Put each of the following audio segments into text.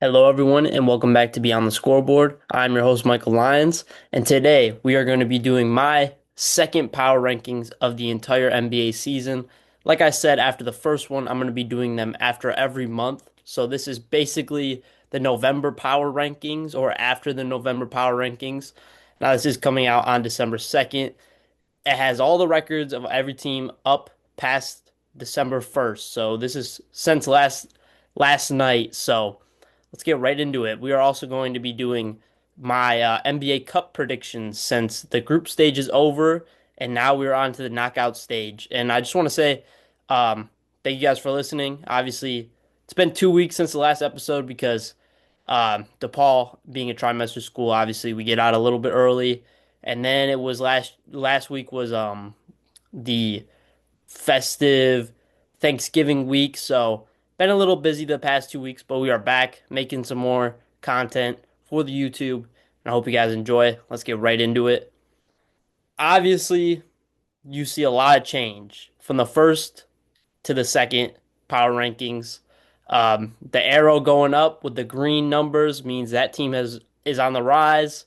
Hello, everyone, and welcome back to Beyond the Scoreboard. I'm your host, Michael Lyons, and today we are going to be doing my second power rankings of the entire NBA season. Like I said, after the first one, I'm going to be doing them after every month. So this is basically the November power rankings or after the November power rankings. Now, this is coming out on December 2nd. It has all the records of every team up past December 1st. So this is since last night. So let's get right into it. We are also going to be doing my NBA Cup predictions since the group stage is over and now we're on to the knockout stage. And I just want to say thank you guys for listening. Obviously, it's been 2 weeks since the last episode because DePaul being a trimester school, obviously we get out a little bit early. And then it was last week was the festive Thanksgiving week. So, been a little busy the past 2 weeks, but we are back making some more content for the YouTube. And I hope you guys enjoy. Let's get right into it. Obviously, you see a lot of change from the first to the second power rankings. The arrow going up with the green numbers means that team has is on the rise.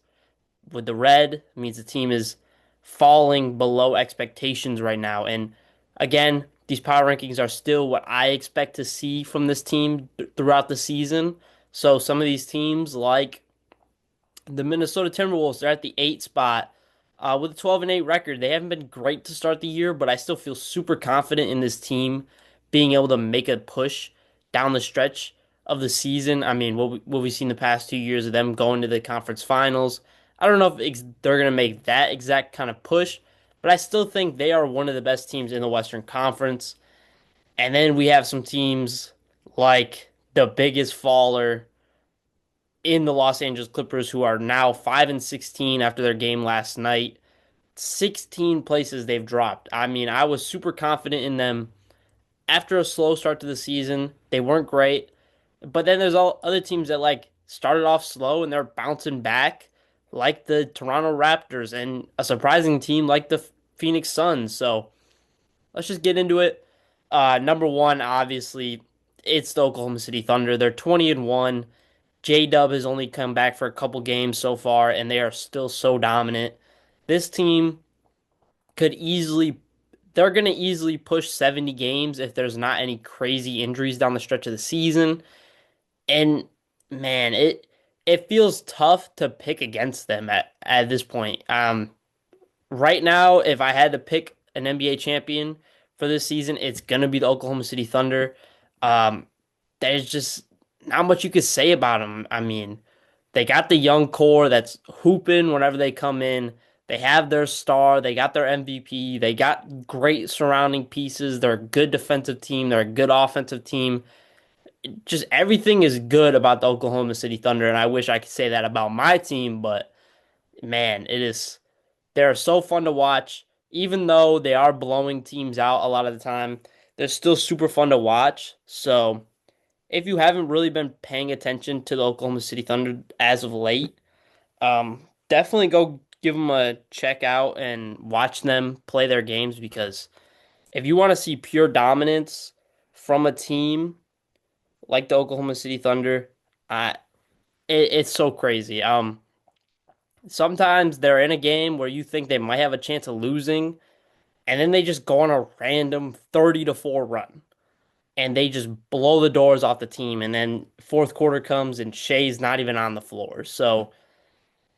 With the red means the team is falling below expectations right now. And again, these power rankings are still what I expect to see from this team throughout the season. So some of these teams, like the Minnesota Timberwolves, they're at the 8 spot with a 12-8 record. They haven't been great to start the year, but I still feel super confident in this team being able to make a push down the stretch of the season. I mean, what we've seen the past 2 years of them going to the conference finals. I don't know if they're going to make that exact kind of push, but I still think they are one of the best teams in the Western Conference. And then we have some teams like the biggest faller in the Los Angeles Clippers, who are now 5-16 after their game last night. 16 places they've dropped. I mean, I was super confident in them after a slow start to the season. They weren't great, but then there's all other teams that like started off slow and they're bouncing back, like the Toronto Raptors and a surprising team like the Phoenix Suns. So let's just get into it. Number one, obviously, it's the Oklahoma City Thunder. They're 20-1. J Dub has only come back for a couple games so far, and they are still so dominant. This team could easily, they're going to easily push 70 games if there's not any crazy injuries down the stretch of the season. And man, it feels tough to pick against them at this point. Right now, if I had to pick an NBA champion for this season, it's gonna be the Oklahoma City Thunder. Um, there's just not much you could say about them. I mean, they got the young core that's hooping whenever they come in. They have their star. They got their MVP. They got great surrounding pieces. They're a good defensive team. They're a good offensive team. Just everything is good about the Oklahoma City Thunder, and I wish I could say that about my team, but man, it is. They're so fun to watch. Even though they are blowing teams out a lot of the time, they're still super fun to watch. So if you haven't really been paying attention to the Oklahoma City Thunder as of late, definitely go give them a check out and watch them play their games because if you want to see pure dominance from a team like the Oklahoma City Thunder, uh, it's so crazy. Sometimes they're in a game where you think they might have a chance of losing, and then they just go on a random 30-4 run and they just blow the doors off the team. And then fourth quarter comes and Shea's not even on the floor. So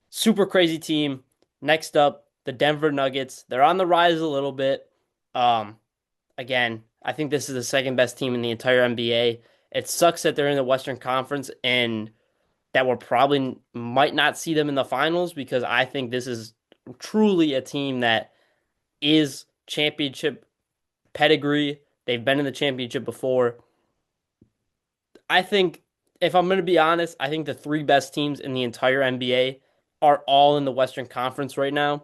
super crazy team. Next up, the Denver Nuggets. They're on the rise a little bit. Um, Again, I think this is the second best team in the entire NBA. It sucks that they're in the Western Conference and that we'll probably might not see them in the finals because I think this is truly a team that is championship pedigree. They've been in the championship before. I think, if I'm going to be honest, I think the three best teams in the entire NBA are all in the Western Conference right now: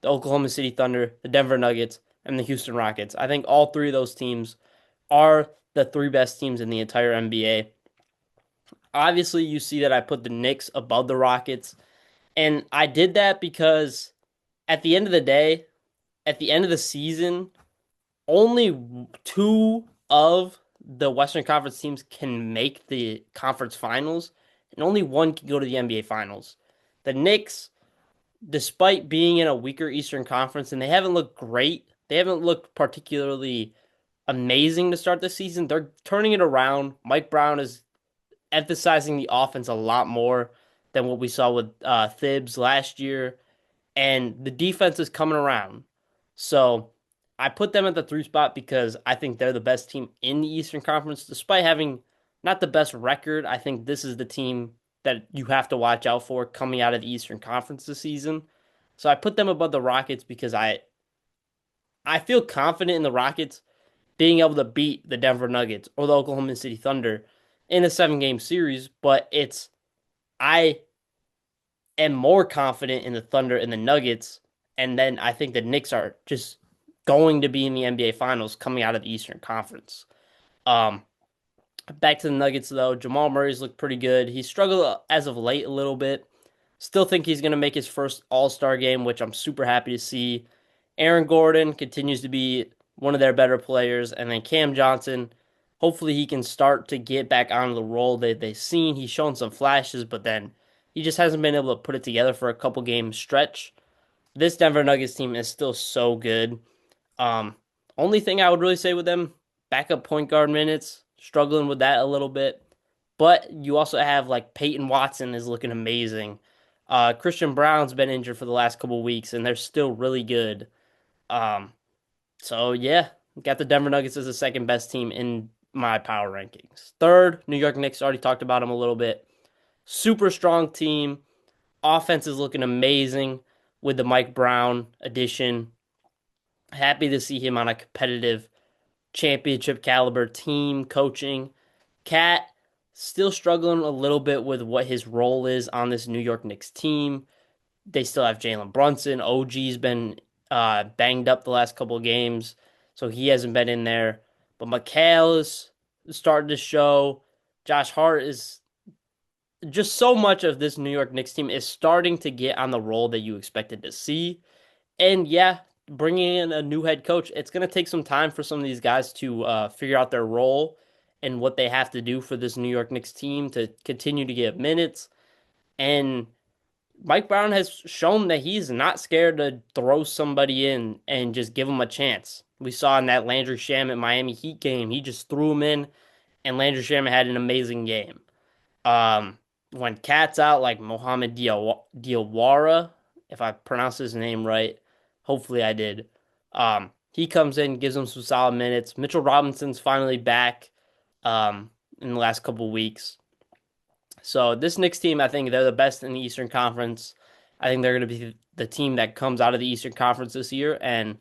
the Oklahoma City Thunder, the Denver Nuggets, and the Houston Rockets. I think all three of those teams are the three best teams in the entire NBA. Obviously, you see that I put the Knicks above the Rockets, and I did that because at the end of the day, at the end of the season, only two of the Western Conference teams can make the conference finals, and only one can go to the NBA Finals. The Knicks, despite being in a weaker Eastern Conference, and they haven't looked great, they haven't looked particularly amazing to start the season. They're turning it around. Mike Brown is emphasizing the offense a lot more than what we saw with Thibs last year, and the defense is coming around. So I put them at the three spot because I think they're the best team in the Eastern Conference, despite having not the best record. I think this is the team that you have to watch out for coming out of the Eastern Conference this season. So I put them above the Rockets because I feel confident in the Rockets being able to beat the Denver Nuggets or the Oklahoma City Thunder in a 7 game series, but I am more confident in the Thunder and the Nuggets, and then I think the Knicks are just going to be in the NBA Finals coming out of the Eastern Conference. Um, Back to the Nuggets though, Jamal Murray's looked pretty good. He struggled as of late a little bit. Still think he's going to make his first All-Star game, which I'm super happy to see. Aaron Gordon continues to be one of their better players, and then Cam Johnson. Hopefully, he can start to get back on the role that they've seen. He's shown some flashes, but then he just hasn't been able to put it together for a couple game stretch. This Denver Nuggets team is still so good. Um, Only thing I would really say with them, backup point guard minutes, struggling with that a little bit. But you also have like Peyton Watson is looking amazing. Christian Brown's been injured for the last couple of weeks, and they're still really good. Um, so yeah, got the Denver Nuggets as the second best team in my power rankings. Third, New York Knicks. Already talked about them a little bit. Super strong team. Offense is looking amazing with the Mike Brown addition. Happy to see him on a competitive championship caliber team coaching. Cat still struggling a little bit with what his role is on this New York Knicks team. They still have Jalen Brunson. OG's been banged up the last couple of games, so he hasn't been in there. But Mikal is starting to show. Josh Hart is just so much of this New York Knicks team is starting to get on the role that you expected to see. And yeah, bringing in a new head coach, it's going to take some time for some of these guys to figure out their role and what they have to do for this New York Knicks team to continue to get minutes. And Mike Brown has shown that he's not scared to throw somebody in and just give them a chance. We saw in that Landry Shamet Miami Heat game, he just threw him in, and Landry Shamet had an amazing game. Um, when Cat's out, like Mohamed Diawara, if I pronounce his name right, hopefully I did. He comes in, gives him some solid minutes. Mitchell Robinson's finally back in the last couple weeks. So this Knicks team, I think they're the best in the Eastern Conference. I think they're going to be the team that comes out of the Eastern Conference this year. And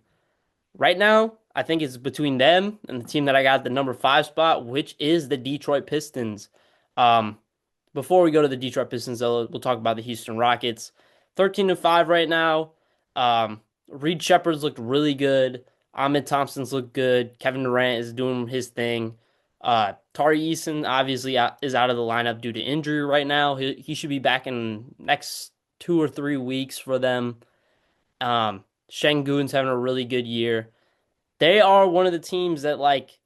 right now, I think it's between them and the team that I got the number 5 spot, which is the Detroit Pistons. Um, Before we go to the Detroit Pistons, though, we'll talk about the Houston Rockets. 13-5 right now. Reed Shepard's looked really good. Ahmed Thompson's looked good. Kevin Durant is doing his thing. Tari Eason obviously is out of the lineup due to injury right now. He should be back in next 2 or 3 weeks for them. Şengün's having a really good year. They are one of the teams that, like,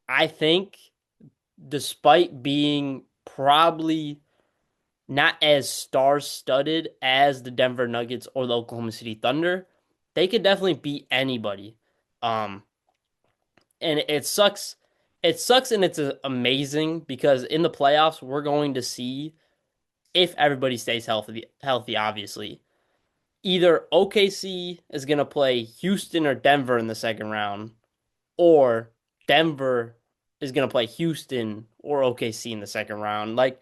I think, despite being probably not as star-studded as the Denver Nuggets or the Oklahoma City Thunder, they could definitely beat anybody. Um, and it sucks. It sucks and it's amazing because in the playoffs we're going to see if everybody stays healthy, obviously. Either OKC is going to play Houston or Denver in the second round, or Denver is going to play Houston or OKC in the second round. Like,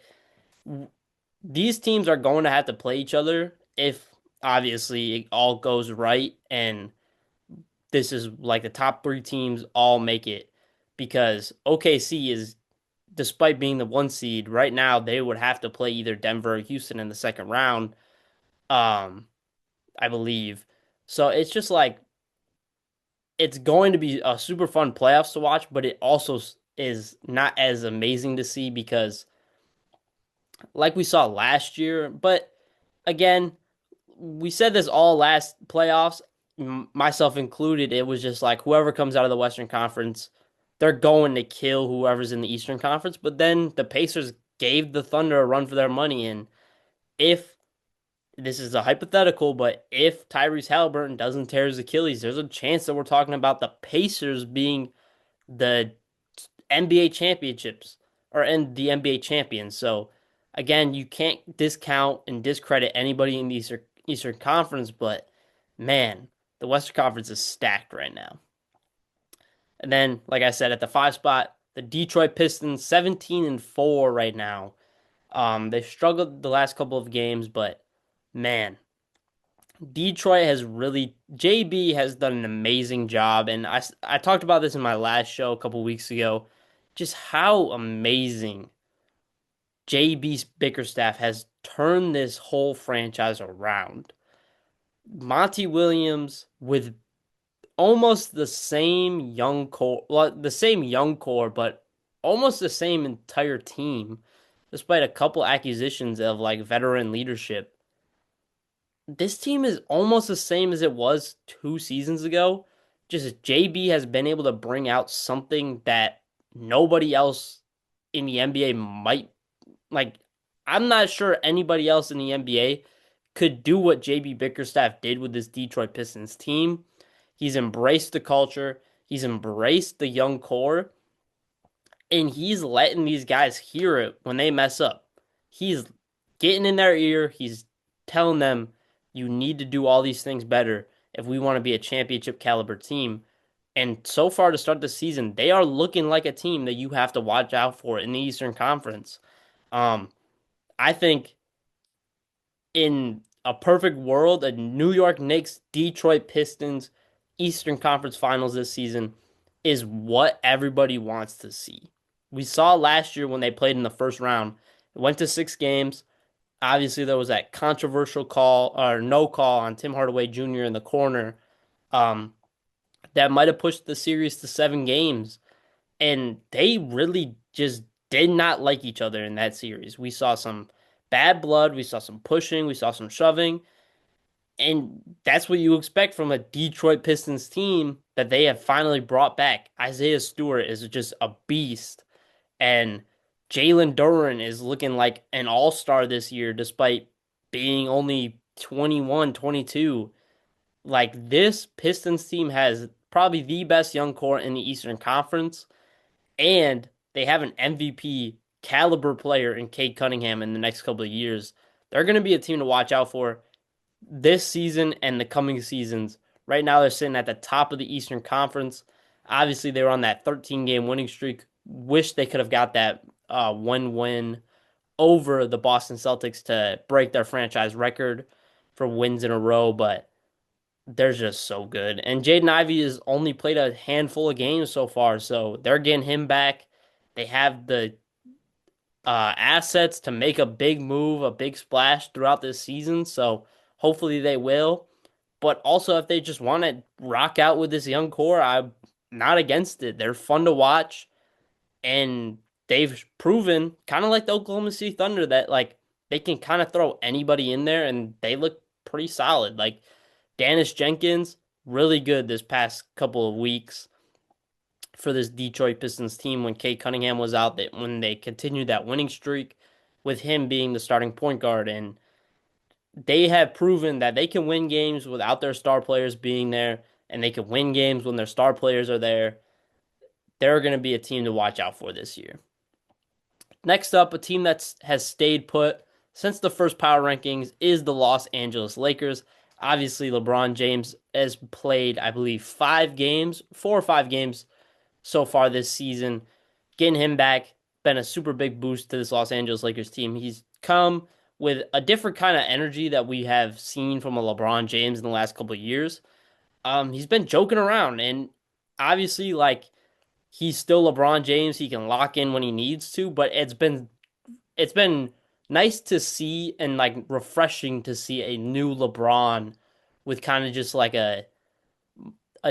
these teams are going to have to play each other if obviously it all goes right and this is like the top 3 teams all make it, because OKC is, despite being the 1 seed right now, they would have to play either Denver or Houston in the second round, um I believe. So it's just like it's going to be a super fun playoffs to watch, but it also is not as amazing to see because like we saw last year, but again, we said this all last playoffs, myself included. It was just like whoever comes out of the Western Conference, they're going to kill whoever's in the Eastern Conference. But then the Pacers gave the Thunder a run for their money. And if this is a hypothetical, but if Tyrese Halliburton doesn't tear his Achilles, there's a chance that we're talking about the Pacers being the NBA championships and the NBA champions. So again, you can't discount and discredit anybody in the Eastern Conference, but man, the Western Conference is stacked right now. And then, like I said, at the 5 spot, the Detroit Pistons, 17-4 right now. They've struggled the last couple of games, but man, Detroit has really JB has done an amazing job, and I talked about this in my last show a couple weeks ago, just how amazing JB Bickerstaff has turned this whole franchise around. Monty Williams with almost the same young core, well, the same young core, but almost the same entire team, despite a couple acquisitions of like veteran leadership. This team is almost the same as it was 2 seasons ago. Just JB has been able to bring out something that nobody else in the NBA might like. I'm not sure anybody else in the NBA could do what JB Bickerstaff did with this Detroit Pistons team. He's embraced the culture, he's embraced the young core, and he's letting these guys hear it when they mess up. He's getting in their ear. He's telling them, you need to do all these things better if we want to be a championship caliber team. And so far to start the season, they are looking like a team that you have to watch out for in the Eastern Conference. Um, I think in a perfect world, a New York Knicks, Detroit Pistons, Eastern Conference Finals this season is what everybody wants to see. We saw last year when they played in the first round. It went to 6 games. Obviously, there was that controversial call or no call on Tim Hardaway Jr. in the corner. Um, that might have pushed the series to 7 games. And they really just did not like each other in that series. We saw some bad blood, we saw some pushing, we saw some shoving. And that's what you expect from a Detroit Pistons team that they have finally brought back. Isaiah Stewart is just a beast. And Jalen Duren is looking like an all-star this year despite being only 21, 22. Like this Pistons team has probably the best young core in the Eastern Conference, and they have an MVP caliber player in Cade Cunningham in the next couple of years. They're going to be a team to watch out for this season and the coming seasons. Right now, they're sitting at the top of the Eastern Conference. Obviously, they were on that 13-game winning streak. Wish they could have got that one win over the Boston Celtics to break their franchise record for wins in a row, but they're just so good. And Jaden Ivey has only played a handful of games so far, so they're getting him back. They have the assets to make a big move, a big splash throughout this season, so hopefully they will. But also, if they just want to rock out with this young core, I'm not against it. They're fun to watch, and they've proven, kind of like the Oklahoma City Thunder, that like they can kind of throw anybody in there, and they look pretty solid. Like Dennis Jenkins, really good this past couple of weeks for this Detroit Pistons team when Cade Cunningham was out, that when they continued that winning streak with him being the starting point guard. And they have proven that they can win games without their star players being there, and they can win games when their star players are there. They're going to be a team to watch out for this year. Next up, a team that has stayed put since the first power rankings is the Los Angeles Lakers. Obviously, LeBron James has played, I believe, 5 games, 4 or 5 games so far this season. Getting him back been a super big boost to this Los Angeles Lakers team. He's come with a different kind of energy that we have seen from a LeBron James in the last couple of years. He's been joking around, and obviously, like he's still LeBron James. He can lock in when he needs to, but it's been nice to see and like refreshing to see a new LeBron with kind of just like a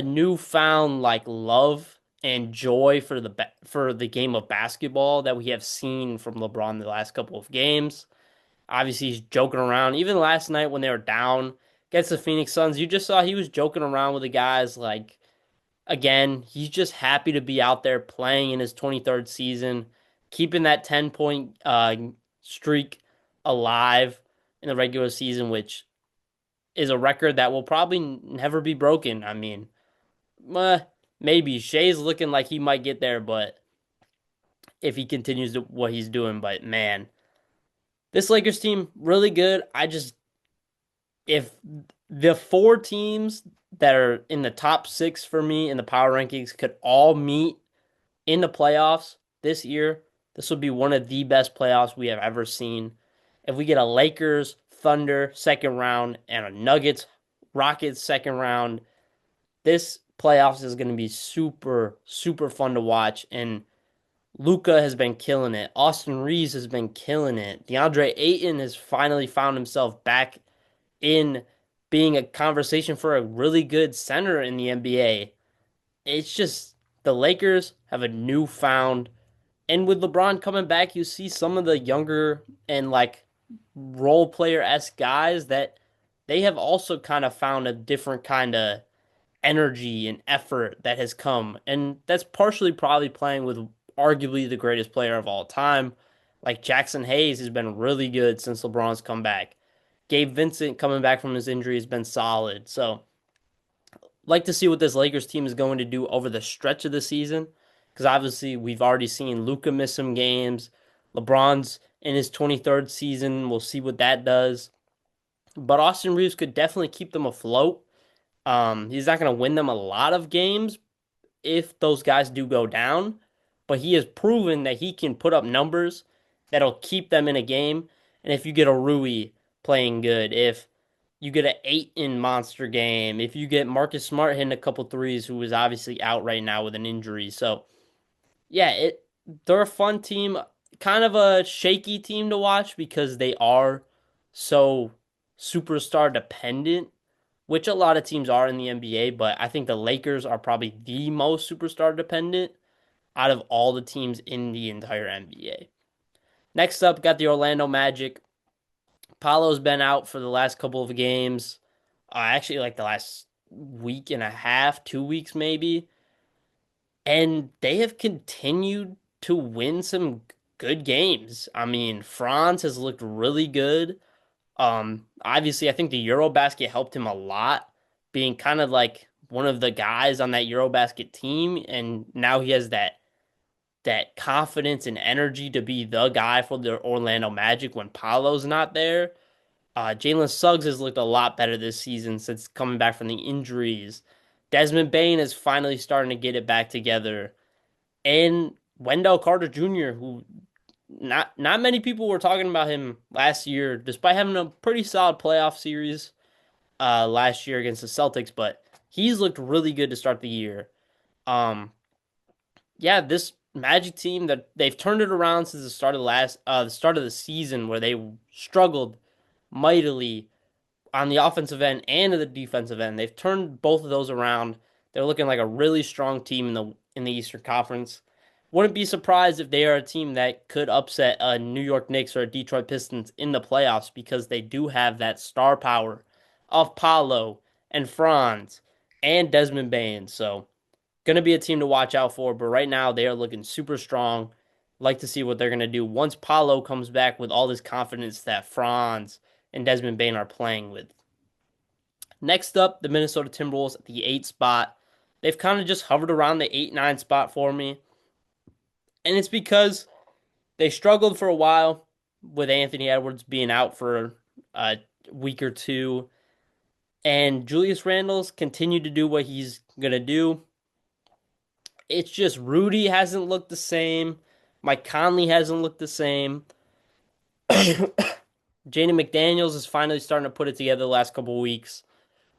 newfound like love and joy for the game of basketball that we have seen from LeBron the last couple of games. Obviously, he's joking around. Even last night when they were down against the Phoenix Suns, you just saw he was joking around with the guys. Like, again, he's just happy to be out there playing in his 23rd season, keeping that 10-point streak alive in the regular season, which is a record that will probably never be broken. I mean, uh, maybe Shea's looking like he might get there, but if he continues to what he's doing, but man, this Lakers team really good. I just if the four teams that are in the top six for me in the power rankings could all meet in the playoffs this year, this would be one of the best playoffs we have ever seen. If we get a Lakers Thunder second round and a Nuggets Rockets second round, this playoffs is going to be super super fun to watch. And Luca has been killing it. Austin Reeves has been killing it. DeAndre Ayton has finally found himself back in being a conversation for a really good center in the NBA. It's just the Lakers have a newfound, and with LeBron coming back, you see some of the younger and like role player esque guys that they have also kind of found a different kind of energy and effort that has come. And that's partially probably playing with arguably the greatest player of all time. Like Jackson Hayes has been really good since LeBron's come back. Gabe Vincent coming back from his injury has been solid. So, like to see what this Lakers team is going to do over the stretch of the season. Because obviously, we've already seen Luka miss some games. LeBron's in his 23rd season. We'll see what that does. But Austin Reeves could definitely keep them afloat. He's not going to win them a lot of games if those guys do go down, but he has proven that he can put up numbers that'll keep them in a game. And if you get a Rui playing good, if you get an Ayton monster game, if you get Marcus Smart hitting a couple threes, who is obviously out right now with an injury. So yeah, they're a fun team, kind of a shaky team to watch because they are so superstar dependent, which a lot of teams are in the NBA, but I think the Lakers are probably the most superstar dependent out of all the teams in the entire NBA. Next up, got the Orlando Magic. Paolo's been out for the last couple of games. Actually, like the last week and a half, 2 weeks maybe. And they have continued to win some good games. I mean, Franz has looked really good. Obviously, I think the Eurobasket helped him a lot, being kind of like one of the guys on that Eurobasket team, and now he has that confidence and energy to be the guy for the Orlando Magic when Paolo's not there. Jalen Suggs has looked a lot better this season since coming back from the injuries. Desmond Bane is finally starting to get it back together, and Wendell Carter Jr., who not many people were talking about him last year, despite having a pretty solid playoff series last year against the Celtics, but he's looked really good to start the year. Um, yeah, this Magic team that they've turned it around since the start of the season where they struggled mightily on the offensive end and the defensive end. They've turned both of those around. They're looking like a really strong team in the Eastern Conference. Wouldn't be surprised if they are a team that could upset a New York Knicks or a Detroit Pistons in the playoffs because they do have that star power of Paolo and Franz and Desmond Bane. So, going to be a team to watch out for. But right now, they are looking super strong. Like to see what they're going to do once Paolo comes back with all this confidence that Franz and Desmond Bane are playing with. Next up, the Minnesota Timberwolves at the 8 spot. They've kind of just hovered around the 8-9 spot for me. And it's because they struggled for a while with Anthony Edwards being out for a week or two. And Julius Randle's continued to do what he's going to do. It's just Rudy hasn't looked the same. Mike Conley hasn't looked the same. Jaden McDaniels is finally starting to put it together the last couple of weeks.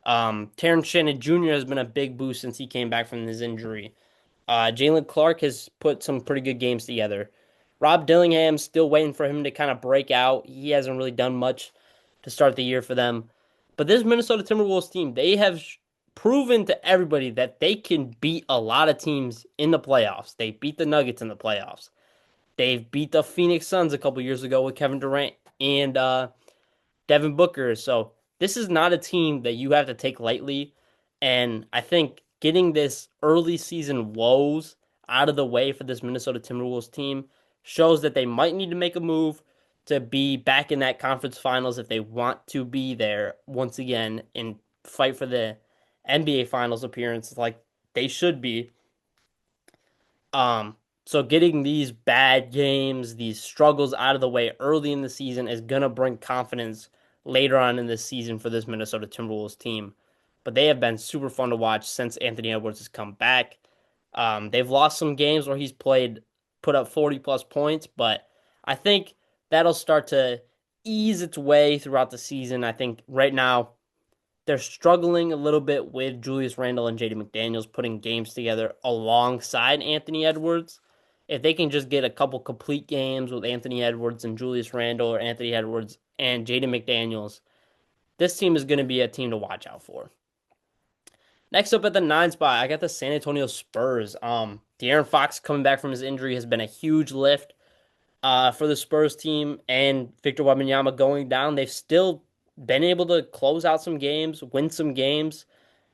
Terrence Shannon Jr. has been a big boost since he came back from his injury. Jalen Clark has put some pretty good games together. Rob Dillingham's still waiting for him to kind of break out. He hasn't really done much to start the year for them. But this Minnesota Timberwolves team, they have proven to everybody that they can beat a lot of teams in the playoffs. They beat the Nuggets in the playoffs. They've beat the Phoenix Suns a couple years ago with Kevin Durant and Devin Booker. So this is not a team that you have to take lightly. And I think getting this early season woes out of the way for this Minnesota Timberwolves team shows that they might need to make a move to be back in that conference finals if they want to be there once again and fight for the NBA finals appearance like they should be. Um, so getting these bad games, these struggles out of the way early in the season is gonna bring confidence later on in the season for this Minnesota Timberwolves team. But they have been super fun to watch since Anthony Edwards has come back. They've lost some games where he's put up 40 plus points, but I think that'll start to ease its way throughout the season. I think right now they're struggling a little bit with Julius Randle and JD McDaniels putting games together alongside Anthony Edwards. If they can just get a couple complete games with Anthony Edwards and Julius Randle or Anthony Edwards and JD McDaniels, this team is going to be a team to watch out for. Next up at the 9 spot, I got the San Antonio Spurs. De'Aaron Fox coming back from his injury has been a huge lift for the Spurs team, and Victor Wembanyama going down. They've still been able to close out some games, win some games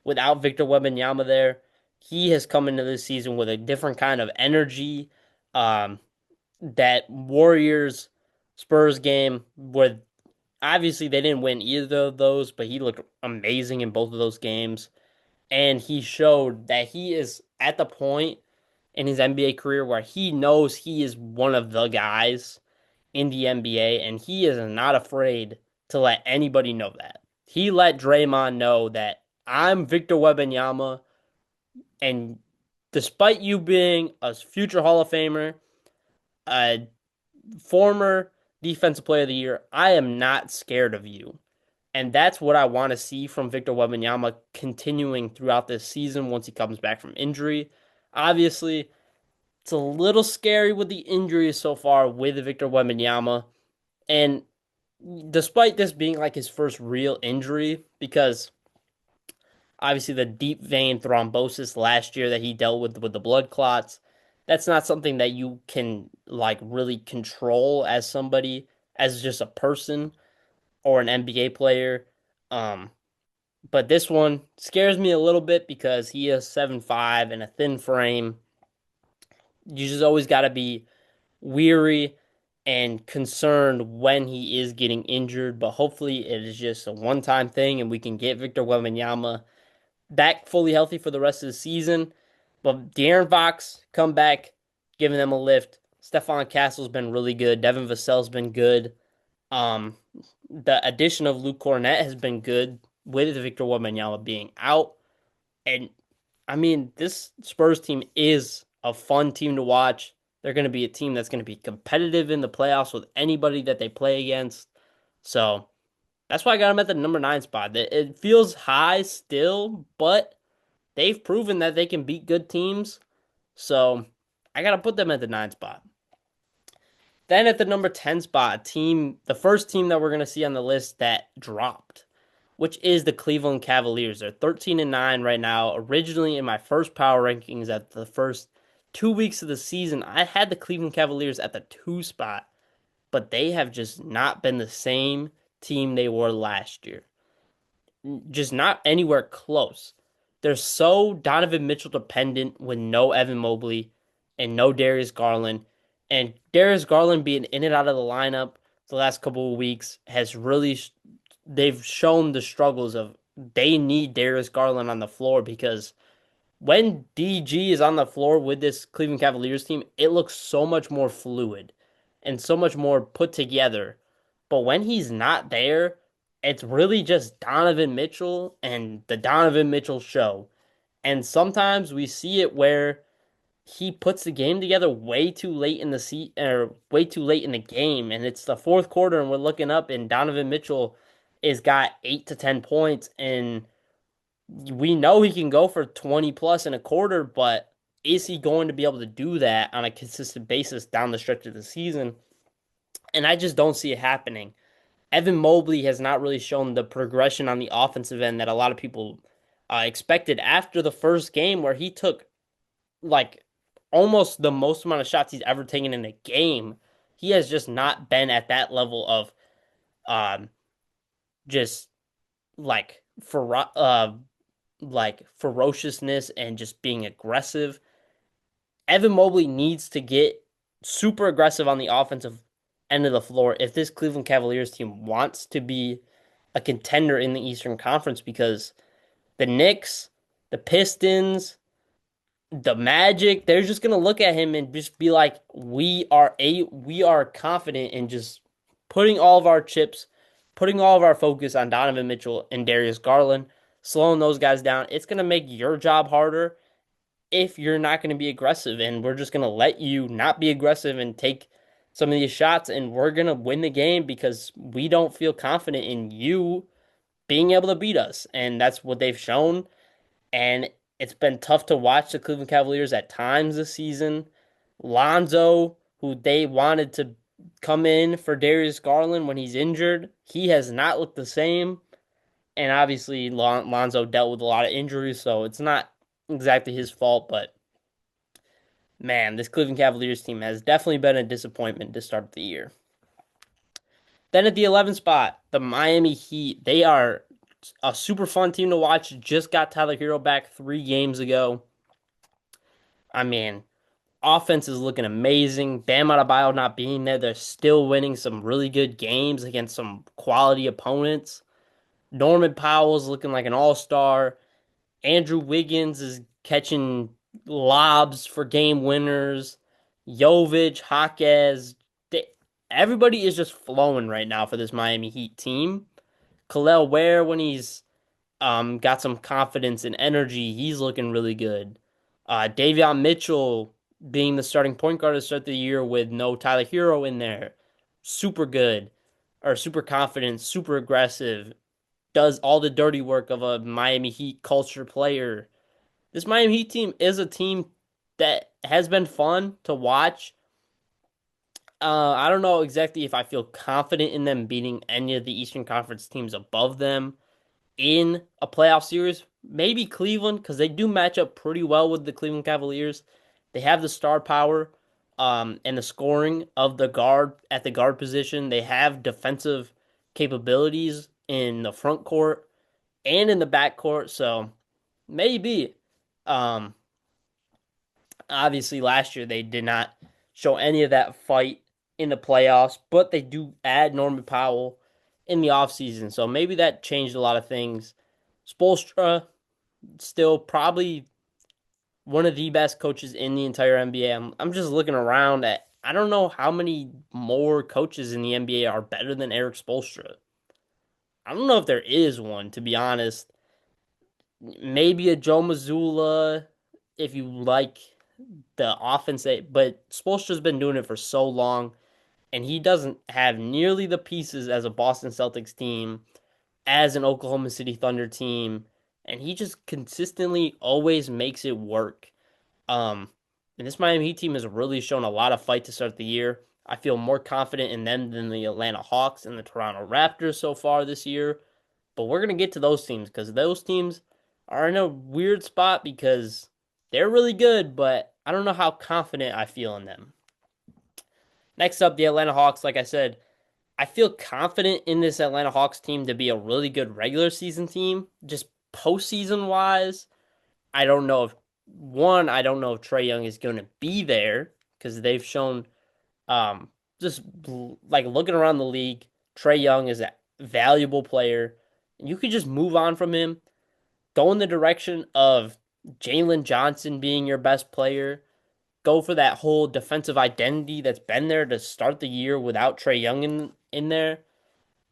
without Victor Wembanyama there. He has come into this season with a different kind of energy. Um, that Warriors Spurs game where obviously they didn't win either of those, but he looked amazing in both of those games. And he showed that he is at the point in his NBA career where he knows he is one of the guys in the NBA, and he is not afraid to let anybody know that. He let Draymond know that I'm Victor Wembanyama, and despite you being a future Hall of Famer, a former Defensive Player of the Year, I am not scared of you. And that's what I want to see from Victor Wembanyama continuing throughout this season once he comes back from injury. Obviously, it's a little scary with the injuries so far with Victor Wembanyama. And despite this being like his first real injury, because obviously the deep vein thrombosis last year that he dealt with the blood clots, that's not something that you can like really control as somebody, as just a person or an NBA player. Um, but this one scares me a little bit because he is 7'5" and a thin frame. You just always got to be weary and concerned when he is getting injured, but hopefully it is just a one-time thing and we can get Victor Wembanyama back fully healthy for the rest of the season. But De'Aaron Fox come back, giving them a lift. Stephon Castle's been really good. Devin Vassell's been good. Um, the addition of Luke Cornett has been good with Victor Wembanyama being out. And I mean, this Spurs team is a fun team to watch. They're going to be a team that's going to be competitive in the playoffs with anybody that they play against. So that's why I got them at the number 9 spot. It feels high still, but they've proven that they can beat good teams. So I got to put them at the 9 spot. Then at the number 10 spot, the first team that we're going to see on the list that dropped, which is the Cleveland Cavaliers. They're 13-9 right now. Originally in my first power rankings at the first 2 weeks of the season, I had the Cleveland Cavaliers at the 2 spot, but they have just not been the same team they were last year. Just not anywhere close. They're so Donovan Mitchell dependent with no Evan Mobley and no Darius Garland. And Darius Garland being in and out of the lineup the last couple of weeks has really, they've shown the struggles of they need Darius Garland on the floor because when DG is on the floor with this Cleveland Cavaliers team, it looks so much more fluid and so much more put together. But when he's not there, it's really just Donovan Mitchell and the Donovan Mitchell show. And sometimes we see it where he puts the game together way too late in or way too late in the game, and it's the fourth quarter, and we're looking up, and Donovan Mitchell is got 8 to 10 points, and we know he can go for 20 plus in a quarter, but is he going to be able to do that on a consistent basis down the stretch of the season? And I just don't see it happening. Evan Mobley has not really shown the progression on the offensive end that a lot of people expected after the first game, where he took like almost the most amount of shots he's ever taken in a game. He has just not been at that level of um, just like ferociousness and just being aggressive. Evan Mobley needs to get super aggressive on the offensive end of the floor if this Cleveland Cavaliers team wants to be a contender in the Eastern Conference because the Knicks, the Pistons, the Magic, they're just gonna look at him and just be like, we are confident in just putting all of our chips, putting all of our focus on Donovan Mitchell and Darius Garland, slowing those guys down. It's gonna make your job harder if you're not gonna be aggressive, and we're just gonna let you not be aggressive and take some of these shots, and we're gonna win the game because we don't feel confident in you being able to beat us, and that's what they've shown. And it's been tough to watch the Cleveland Cavaliers at times this season. Lonzo, who they wanted to come in for Darius Garland when he's injured, he has not looked the same. And obviously, Lonzo dealt with a lot of injuries, so it's not exactly his fault. But man, this Cleveland Cavaliers team has definitely been a disappointment to start the year. Then at the 11th spot, the Miami Heat. They are a super fun team to watch. Just got Tyler Hero back 3 games ago. I mean, offense is looking amazing. Bam Adebayo not being there, they're still winning some really good games against some quality opponents. Norman Powell's looking like an all-star. Andrew Wiggins is catching lobs for game winners. Jovic, Jaquez, everybody is just flowing right now for this Miami Heat team. Khalil Ware, when he's got some confidence and energy, he's looking really good. Davion Mitchell being the starting point guard to start the year with no Tyler Hero in there, super good, or super confident, super aggressive, does all the dirty work of a Miami Heat culture player. This Miami Heat team is a team that has been fun to watch. I don't know exactly if I feel confident in them beating any of the Eastern Conference teams above them in a playoff series. Maybe Cleveland, because they do match up pretty well with the Cleveland Cavaliers. They have the star power and the scoring of the guard at the guard position. They have defensive capabilities in the front court and in the back court. So maybe. Um, Obviously, last year they did not show any of that fight in the playoffs, but they do add Norman Powell in the offseason. So maybe that changed a lot of things. Spoelstra, still probably one of the best coaches in the entire NBA. I'm just looking around at, I don't know how many more coaches in the NBA are better than Eric Spoelstra. I don't know if there is one, to be honest. Maybe a Joe Mazzulla, if you like the offense, but Spoelstra's been doing it for so long, and he doesn't have nearly the pieces as a Boston Celtics team, as an Oklahoma City Thunder team, and he just consistently always makes it work. Um, and this Miami Heat team has really shown a lot of fight to start the year. I feel more confident in them than the Atlanta Hawks and the Toronto Raptors so far this year. But we're gonna get to those teams because those teams are in a weird spot because they're really good, but I don't know how confident I feel in them. Next up, the Atlanta Hawks. Like I said, I feel confident in this Atlanta Hawks team to be a really good regular season team. Just postseason wise, I don't know if I don't know if Trae Young is going to be there because they've shown um, just like looking around the league, Trae Young is a valuable player. You could just move on from him, go in the direction of Jalen Johnson being your best player, go for that whole defensive identity that's been there to start the year without Trae Young in there,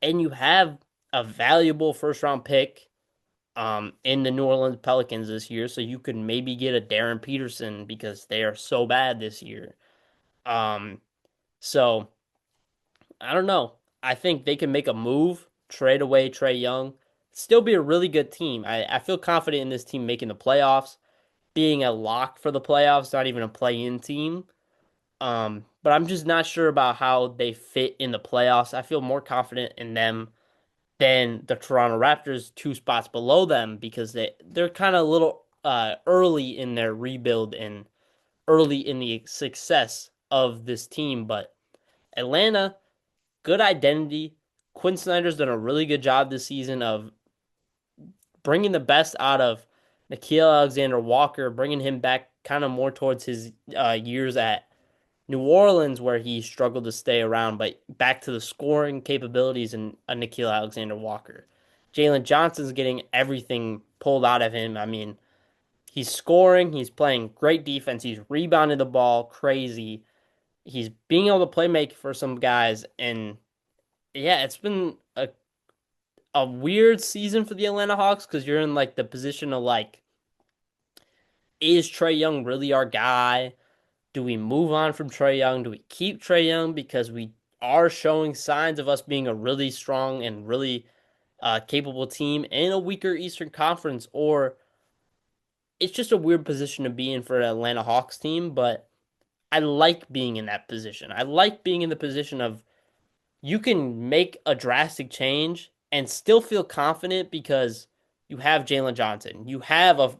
and you have a valuable first round pick in the New Orleans Pelicans this year, so you could maybe get a Darren Peterson because they are so bad this year. Um, so I don't know. I think they can make a move, trade away Trae Young, still be a really good team. I feel confident in this team making the playoffs, being a lock for the playoffs, not even a play-in team. But I'm just not sure about how they fit in the playoffs. I feel more confident in them than the Toronto Raptors, 2 spots below them, because they're kind of a little early in their rebuild and early in the success of this team. But Atlanta, good identity. Quinn Snyder's done a really good job this season of bringing the best out of Nickeil Alexander Walker, bringing him back kind of more towards his years at New Orleans, where he struggled to stay around, but back to the scoring capabilities and Nickeil Alexander-Walker. Jalen Johnson's getting everything pulled out of him. I mean, he's scoring, he's playing great defense, he's rebounding the ball crazy. He's being able to play make for some guys, and yeah, it's been a weird season for the Atlanta Hawks because you're in like the position of like, is Trae Young really our guy? Do we move on from Trae Young? Do we keep Trae Young because we are showing signs of us being a really strong and really capable team in a weaker Eastern Conference? Or it's just a weird position to be in for an Atlanta Hawks team, but I like being in that position. I like being in the position of you can make a drastic change and still feel confident because you have Jalen Johnson. You have a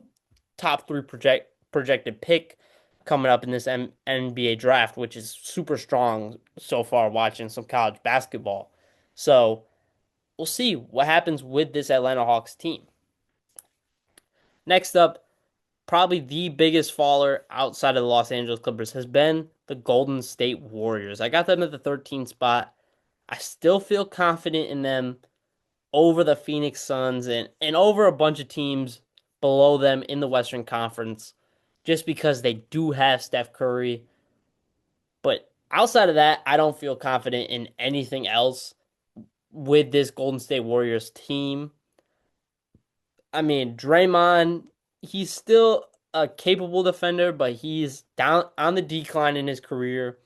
top three projected pick coming up in this NBA draft, which is super strong so far watching some college basketball. So we'll see what happens with this Atlanta Hawks team. Next up, probably the biggest faller outside of the Los Angeles Clippers has been the Golden State Warriors. I got them at the 13th spot. I still feel confident in them over the Phoenix Suns and over a bunch of teams below them in the Western Conference just because they do have Steph Curry. But outside of that, I don't feel confident in anything else with this Golden State Warriors team. I mean, Draymond, he's still a capable defender, but he's down on the decline in his career.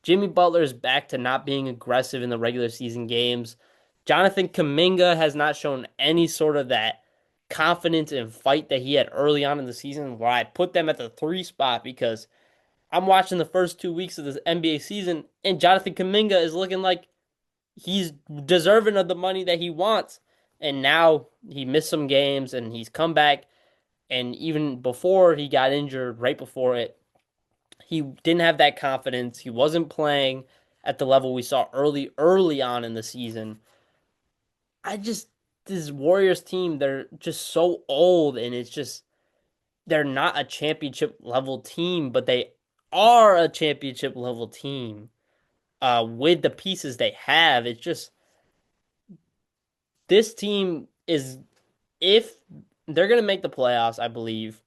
Jimmy Butler is back to not being aggressive in the regular season games. Jonathan Kuminga has not shown any sort of that confidence and fight that he had early on in the season, where I put them at the 3 spot because I'm watching the first 2 weeks of this NBA season, and Jonathan Kuminga is looking like he's deserving of the money that he wants. And now he missed some games and he's come back. And even before he got injured, right before it, he didn't have that confidence. He wasn't playing at the level we saw early on in the season. I just this Warriors team, they're just so old and it's just they're not a championship level team, but they are a championship level team. With the pieces they have, it's just this team is if they're gonna make the playoffs, I believe,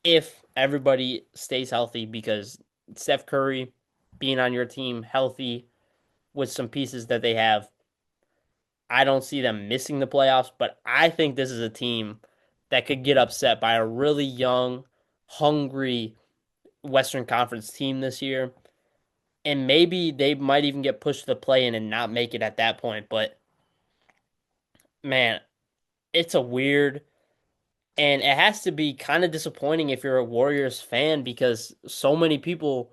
if everybody stays healthy because Steph Curry being on your team healthy with some pieces that they have, I don't see them missing the playoffs, but I think this is a team that could get upset by a really young, hungry Western Conference team this year. And maybe they might even get pushed to the play in and not make it at that point. But man, it's a weird and it has to be kind of disappointing if you're a Warriors fan because so many people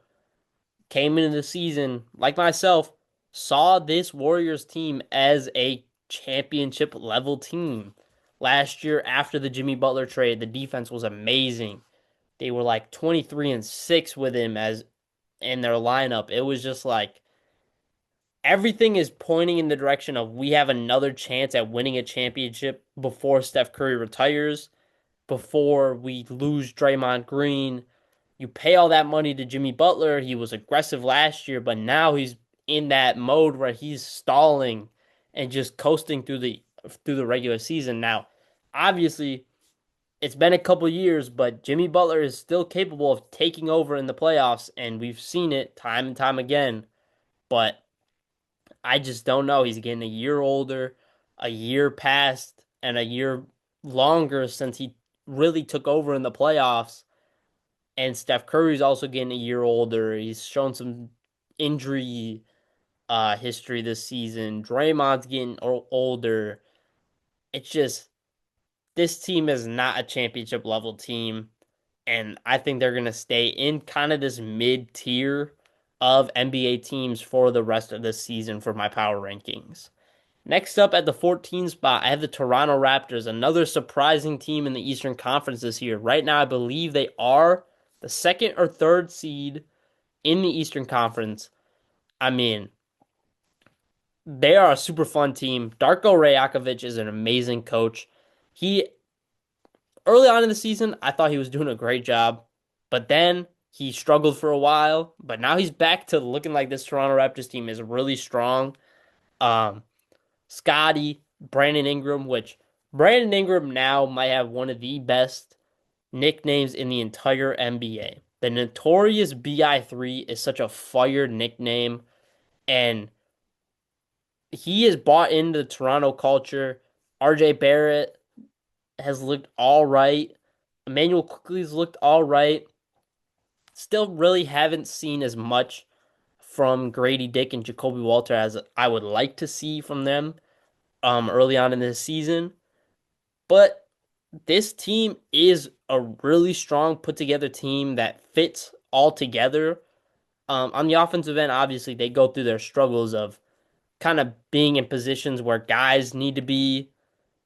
came into the season, like myself, saw this Warriors team as a championship level team. Last year, after the Jimmy Butler trade, the defense was amazing. They were like 23-6 with him as in their lineup. It was just like everything is pointing in the direction of we have another chance at winning a championship before Steph Curry retires, before we lose Draymond Green. You pay all that money to Jimmy Butler. He was aggressive last year, but now he's in that mode where he's stalling and just coasting through the regular season. Now, obviously, it's been a couple years, but Jimmy Butler is still capable of taking over in the playoffs, and we've seen it time and time again. But I just don't know. He's getting a year older, a year past, and a year longer since he really took over in the playoffs. And Steph Curry's also getting a year older. He's shown some injury history this season. Draymond's getting older. It's just this team is not a championship level team, and I think they're gonna stay in kind of this mid tier of NBA teams for the rest of this season for my power rankings. Next up at the 14 spot, I have the Toronto Raptors, another surprising team in the Eastern Conference this year. Right now, I believe they are the second or third seed in the Eastern Conference. I mean, they are a super fun team. Darko Rajakovic is an amazing coach. He early on in the season, I thought he was doing a great job, but then He struggled for a while, but now he's back to looking like this Toronto Raptors team is really strong. Um, Scotty, Brandon Ingram, which Brandon Ingram now might have one of the best nicknames in the entire NBA. The Notorious BI3 is such a fire nickname, and he is bought into the Toronto culture. RJ Barrett has looked all right. Emmanuel Quickley's looked all right. Still really haven't seen as much from Grady Dick and Jacoby Walter as I would like to see from them early on in this season. But this team is a really strong, put together team that fits all together. On the offensive end, obviously, they go through their struggles of kind of being in positions where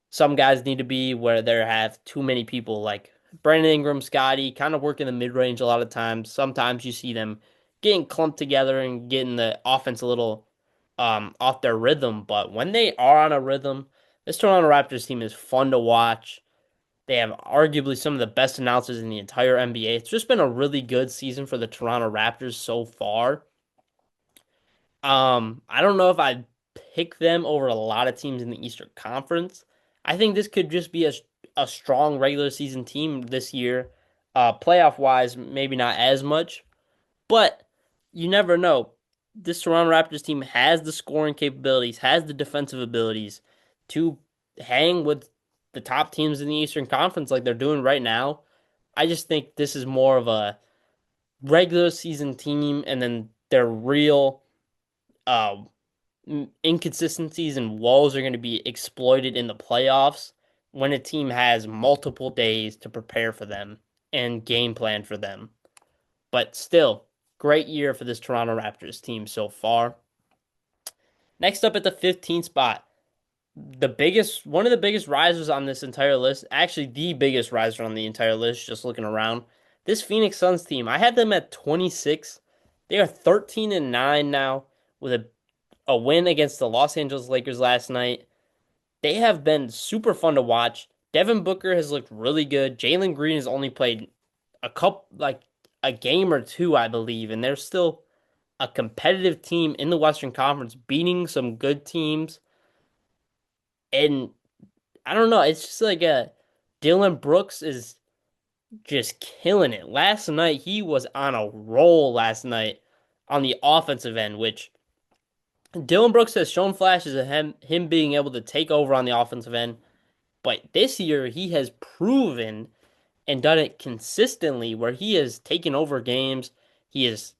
some guys need to be where they have too many people, like Brandon Ingram, Scotty, kind of work in the mid range a lot of times. Sometimes you see them getting clumped together and getting the offense a little off their rhythm. But when they are on a rhythm, this Toronto Raptors team is fun to watch. They have arguably some of the best announcers in the entire NBA. It's just been a really good season for the Toronto Raptors so far. I don't know if I'd pick them over a lot of teams in the Eastern Conference. I think this could just be a strong regular season team this year. Playoff wise, maybe not as much, but you never know. This Toronto Raptors team has the scoring capabilities, has the defensive abilities to hang with the top teams in the Eastern Conference like they're doing right now. I just think this is more of a regular season team, and then their real uh, inconsistencies and walls are going to be exploited in the playoffs when a team has multiple days to prepare for them and game plan for them. But still, great year for this Toronto Raptors team so far. Next up at the 15th spot, one of the biggest risers on this entire list, actually the biggest riser on the entire list, just looking around. This Phoenix Suns team, I had them at 26. They are 13 and 9 now with a win against the Los Angeles Lakers last night. They have been super fun to watch. Devin Booker has looked really good. Jalen Green has only played like a game or two, I believe, and they're still a competitive team in the Western Conference, beating some good teams. And I don't know, it's just like Dylan Brooks is just killing it. Last night he was on a roll last night on the offensive end, which Dylan Brooks has shown flashes of him being able to take over on the offensive end, but this year he has proven and done it consistently where he has taken over games. He has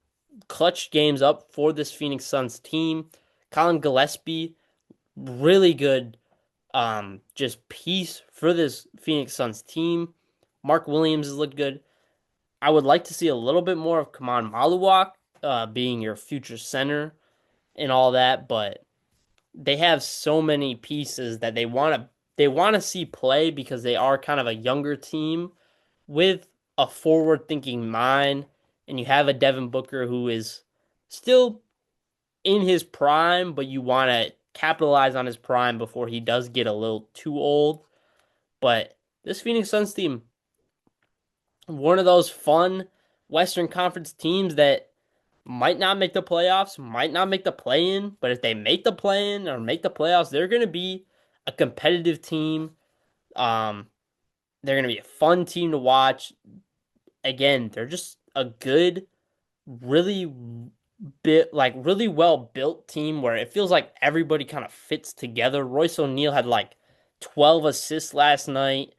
clutched games up for this Phoenix Suns team. Colin Gillespie, really good just piece for this Phoenix Suns team. Mark Williams has looked good. I would like to see a little bit more of Kaman Maluwak being your future center and all that, but they have so many pieces that they want to see play because they are kind of a younger team with a forward thinking mind, and you have a Devin Booker who is still in his prime, but you want to capitalize on his prime before he does get a little too old. But this Phoenix Suns team, one of those fun Western Conference teams that might not make the playoffs, might not make the play in, but if they make the play in or make the playoffs, they're going to be a competitive team. Um, they're going to be a fun team to watch. Again, they're just a good, really really well built team where it feels like everybody kind of fits together. Royce O'Neal had like 12 assists last night.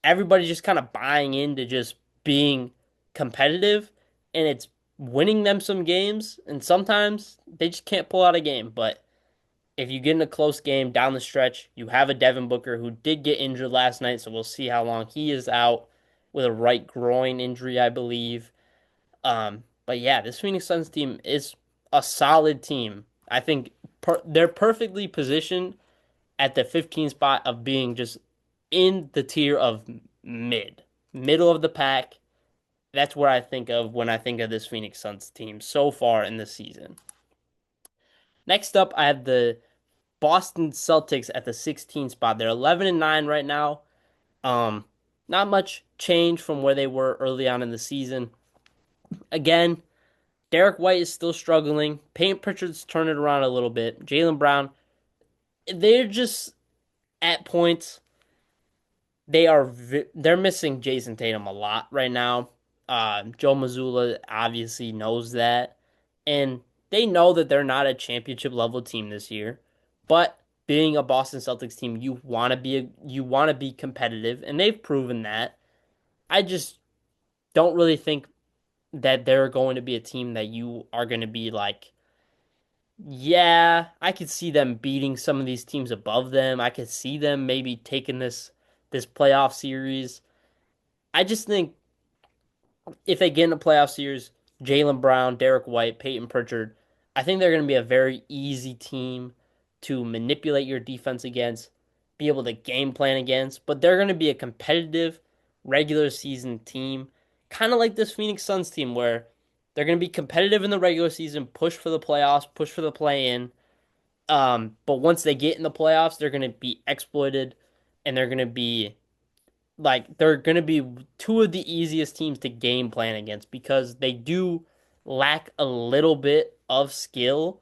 Everybody just kind of buying into just being competitive, and it's winning them some games, and sometimes they just can't pull out a game. But if you get in a close game down the stretch, you have a Devin Booker who did get injured last night, so we'll see how long he is out with a right groin injury, I believe. But yeah, this Phoenix Suns team is a solid team. I think they're perfectly positioned at the 15 spot of being just in the tier of middle of the pack. That's what I think of when I think of this Phoenix Suns team so far in the season. Next up, I have the Boston Celtics at the 16 spot. They're 11 and 9 right now. Um, Not much change from where they were early on in the season. Again, Derek White is still struggling. Peyton Pritchard's turned it around a little bit. Jaylen Brown, they're just at points they're missing Jason Tatum a lot right now. Joe Mazzulla obviously knows that, and they know that they're not a championship level team this year. But being a Boston Celtics team, you want to be competitive, and they've proven that. I just don't really think that they're going to be a team that you are going to be like, yeah, I could see them beating some of these teams above them. I could see them maybe taking this playoff series. I just think if they get in a playoff series, Jaylen Brown, Derek White, Peyton Pritchard, I think they're going to be a very easy team to manipulate your defense against, be able to game plan against, but they're going to be a competitive regular season team, kind of like this Phoenix Suns team where they're going to be competitive in the regular season, push for the playoffs, push for the play in. But once they get in the playoffs, they're going to be exploited and they're going to be two of the easiest teams to game plan against because they do lack a little bit of skill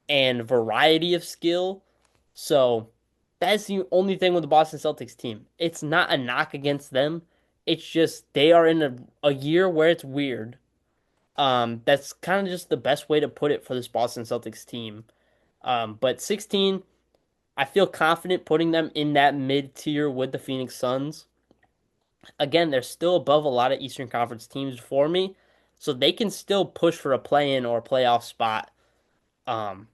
and variety of skill. So that's the only thing with the Boston Celtics team. It's not a knock against them. It's just they are in a year where it's weird. That's kind of just the best way to put it for this Boston Celtics team. But 16, I feel confident putting them in that mid tier with the Phoenix Suns. Again, they're still above a lot of Eastern Conference teams for me, so they can still push for a play-in or a playoff spot, um,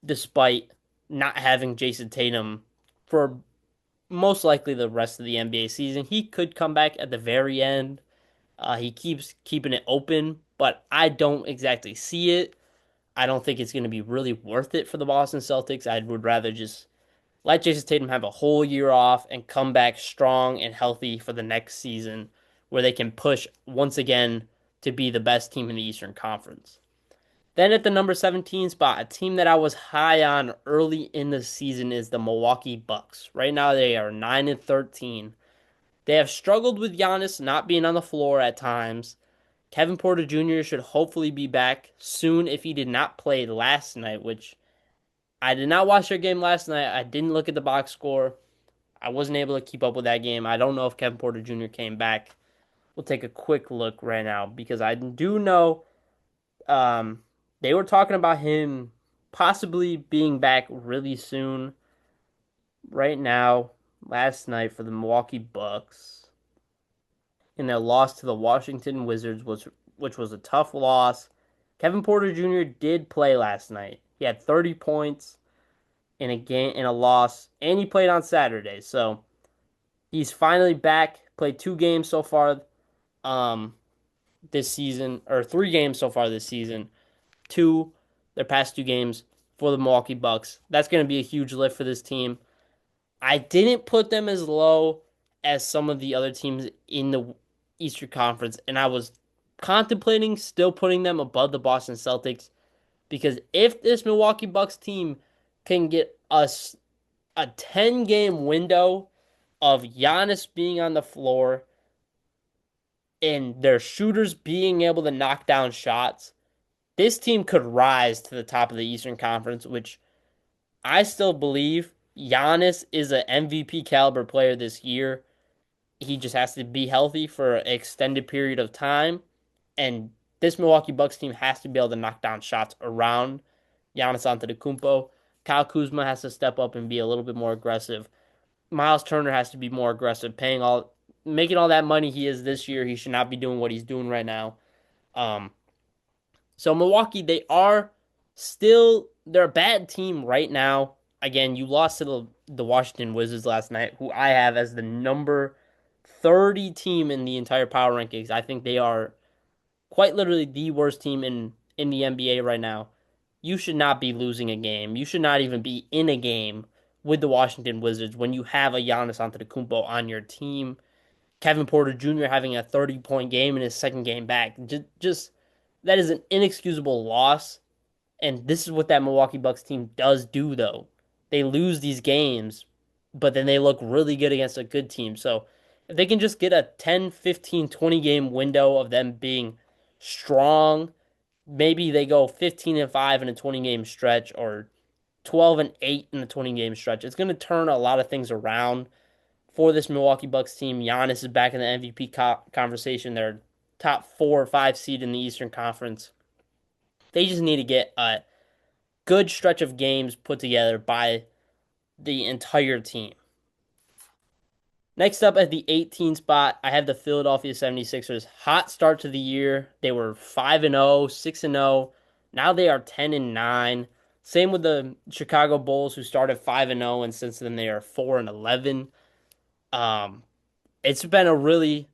despite not having Jason Tatum for most likely the rest of the NBA season. He could come back at the very end. He keeps keeping it open, but I don't exactly see it. I don't think it's going to be really worth it for the Boston Celtics. I would rather just let Jason Tatum have a whole year off and come back strong and healthy for the next season where they can push once again to be the best team in the Eastern Conference. Then at the number 17 spot, a team that I was high on early in the season is the Milwaukee Bucks. Right now they are 9 and 13. They have struggled with Giannis not being on the floor at times. Kevin Porter Jr. should hopefully be back soon if he did not play last night, which I did not watch their game last night. I didn't look at the box score. I wasn't able to keep up with that game. I don't know if Kevin Porter Jr. came back. We'll take a quick look right now because I do know um, they were talking about him possibly being back really soon. Right now, last night for the Milwaukee Bucks in their loss to the Washington Wizards, which was a tough loss. Kevin Porter Jr. did play last night. He had 30 points in a game in a loss, and he played on Saturday. So he's finally back. Played 2 games so far this season, or 3 games so far this season. Two, their past 2 games for the Milwaukee Bucks. That's going to be a huge lift for this team. I didn't put them as low as some of the other teams in the Eastern Conference, and I was contemplating still putting them above the Boston Celtics because if this Milwaukee Bucks team can get us a 10 game window of Giannis being on the floor and their shooters being able to knock down shots, this team could rise to the top of the Eastern Conference, which I still believe Giannis is an MVP caliber player this year. He just has to be healthy for an extended period of time. And this Milwaukee Bucks team has to be able to knock down shots around Giannis Antetokounmpo. Kyle Kuzma has to step up and be a little bit more aggressive. Miles Turner has to be more aggressive, making all that money he is this year. He should not be doing what he's doing right now. Um, so Milwaukee, they're a bad team right now. Again, you lost to the Washington Wizards last night, who I have as the number 30 team in the entire power rankings. I think they are quite literally the worst team in the NBA right now. You should not be losing a game. You should not even be in a game with the Washington Wizards when you have a Giannis Antetokounmpo on your team. Kevin Porter Jr. having a 30-point game in his second game back. Just that is an inexcusable loss. And this is what that Milwaukee Bucks team does do, though. They lose these games, but then they look really good against a good team. So if they can just get a 10, 15, 20 game window of them being strong. Maybe they go 15-5 in a 20 game stretch or 12-8 in a 20 game stretch. It's going to turn a lot of things around for this Milwaukee Bucks team. Giannis is back in the MVP conversation. They're top 4 or 5 seed in the Eastern Conference. They just need to get a good stretch of games put together by the entire team. Next up at the 18 spot, I have the Philadelphia 76ers. Hot start to the year. They were 5-0, 6-0. Now they are 10-9. Same with the Chicago Bulls, who started 5-0, and since then they are 4-11. Um, it's been a really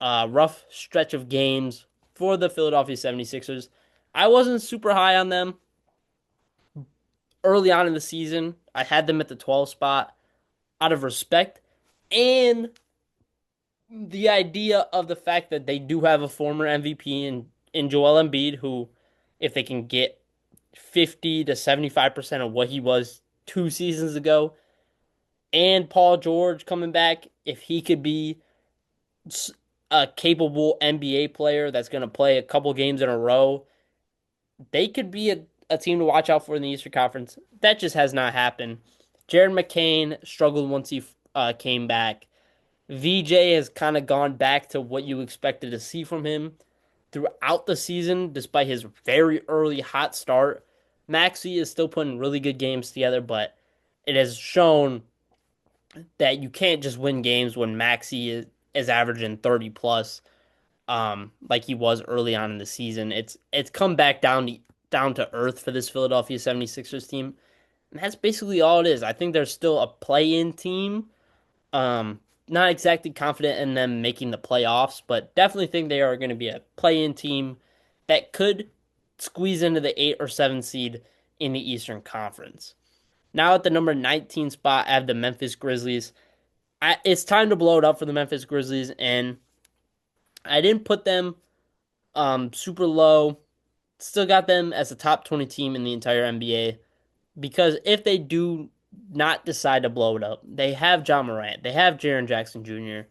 rough stretch of games for the Philadelphia 76ers. I wasn't super high on them early on in the season. I had them at the 12 spot out of respect and the idea of the fact that they do have a former MVP in Joel Embiid, who, if they can get 50 to 75% of what he was 2 seasons ago, and Paul George coming back, if he could be a capable NBA player that's going to play a couple games in a row, they could be a team to watch out for in the Eastern Conference. That just has not happened. Jared McCain struggled once he came back. VJ has kind of gone back to what you expected to see from him throughout the season, despite his very early hot start. Maxey is still putting really good games together, but it has shown that you can't just win games when Maxey is averaging 30 plus, like he was early on in the season. It's come back down to earth for this Philadelphia 76ers team. And that's basically all it is. I think there's still a play-in team. Not exactly confident in them making the playoffs, but definitely think they are going to be a play-in team that could squeeze into the 8 or 7 seed in the Eastern Conference. Now at the number 19 spot, I have the Memphis Grizzlies. It's time to blow it up for the Memphis Grizzlies, and I didn't put them super low. Still got them as a top 20 team in the entire NBA because if they do not decide to blow it up, they have John Morant, they have Jaren Jackson Jr.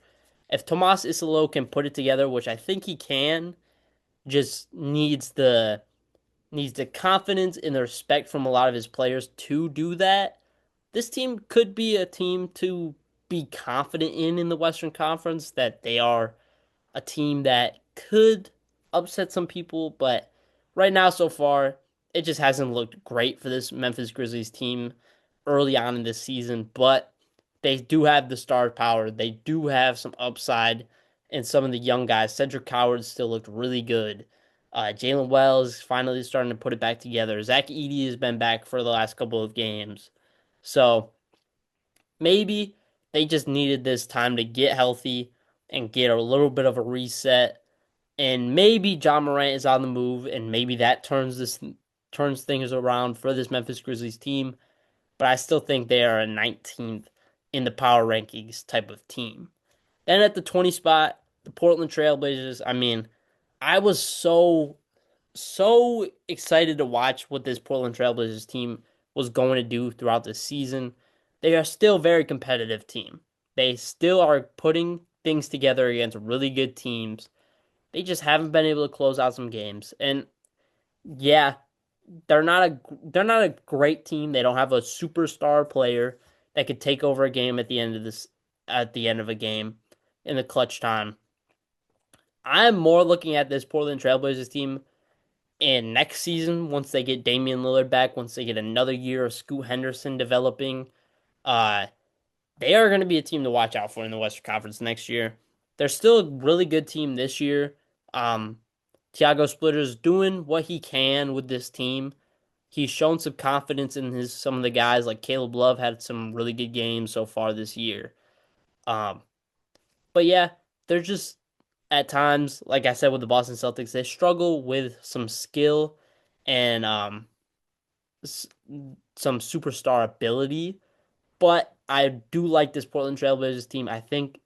If Tomas Isolo can put it together, which I think he can, just needs the confidence and the respect from a lot of his players to do that. This team could be a team to be confident in the Western Conference, that they are a team that could upset some people, but right now so far, it just hasn't looked great for this Memphis Grizzlies team early on in this season, but they do have the star power. They do have some upside in some of the young guys. Cedric Howard still looked really good. Jalen Wells finally starting to put it back together. Zach Edey has been back for the last couple of games. So maybe they just needed this time to get healthy and get a little bit of a reset. And maybe John Morant is on the move, and maybe that turns things around for this Memphis Grizzlies team. But I still think they are a 19th in the power rankings type of team. Then at the 20 spot, the Portland Trailblazers. I mean, I was so excited to watch what this Portland Trailblazers team was going to do throughout the season. They are still a very competitive team. They still are putting things together against really good teams. They just haven't been able to close out some games. And yeah, they're not a great team. They don't have a superstar player that could take over a game at the end of a game in the clutch time. I'm more looking at this Portland Trailblazers team and next season, once they get Damian Lillard back, once they get another year of Scoot Henderson developing, uh, they are going to be a team to watch out for in the Western Conference next year. They're still a really good team this year. Um, Tiago Splitter's doing what he can with this team. He's shown some confidence in his some of the guys like Caleb Love had some really good games so far this year. Um, but yeah, they're just at times, like I said with the Boston Celtics, they struggle with some skill and some superstar ability. But I do like this Portland Trailblazers team. I think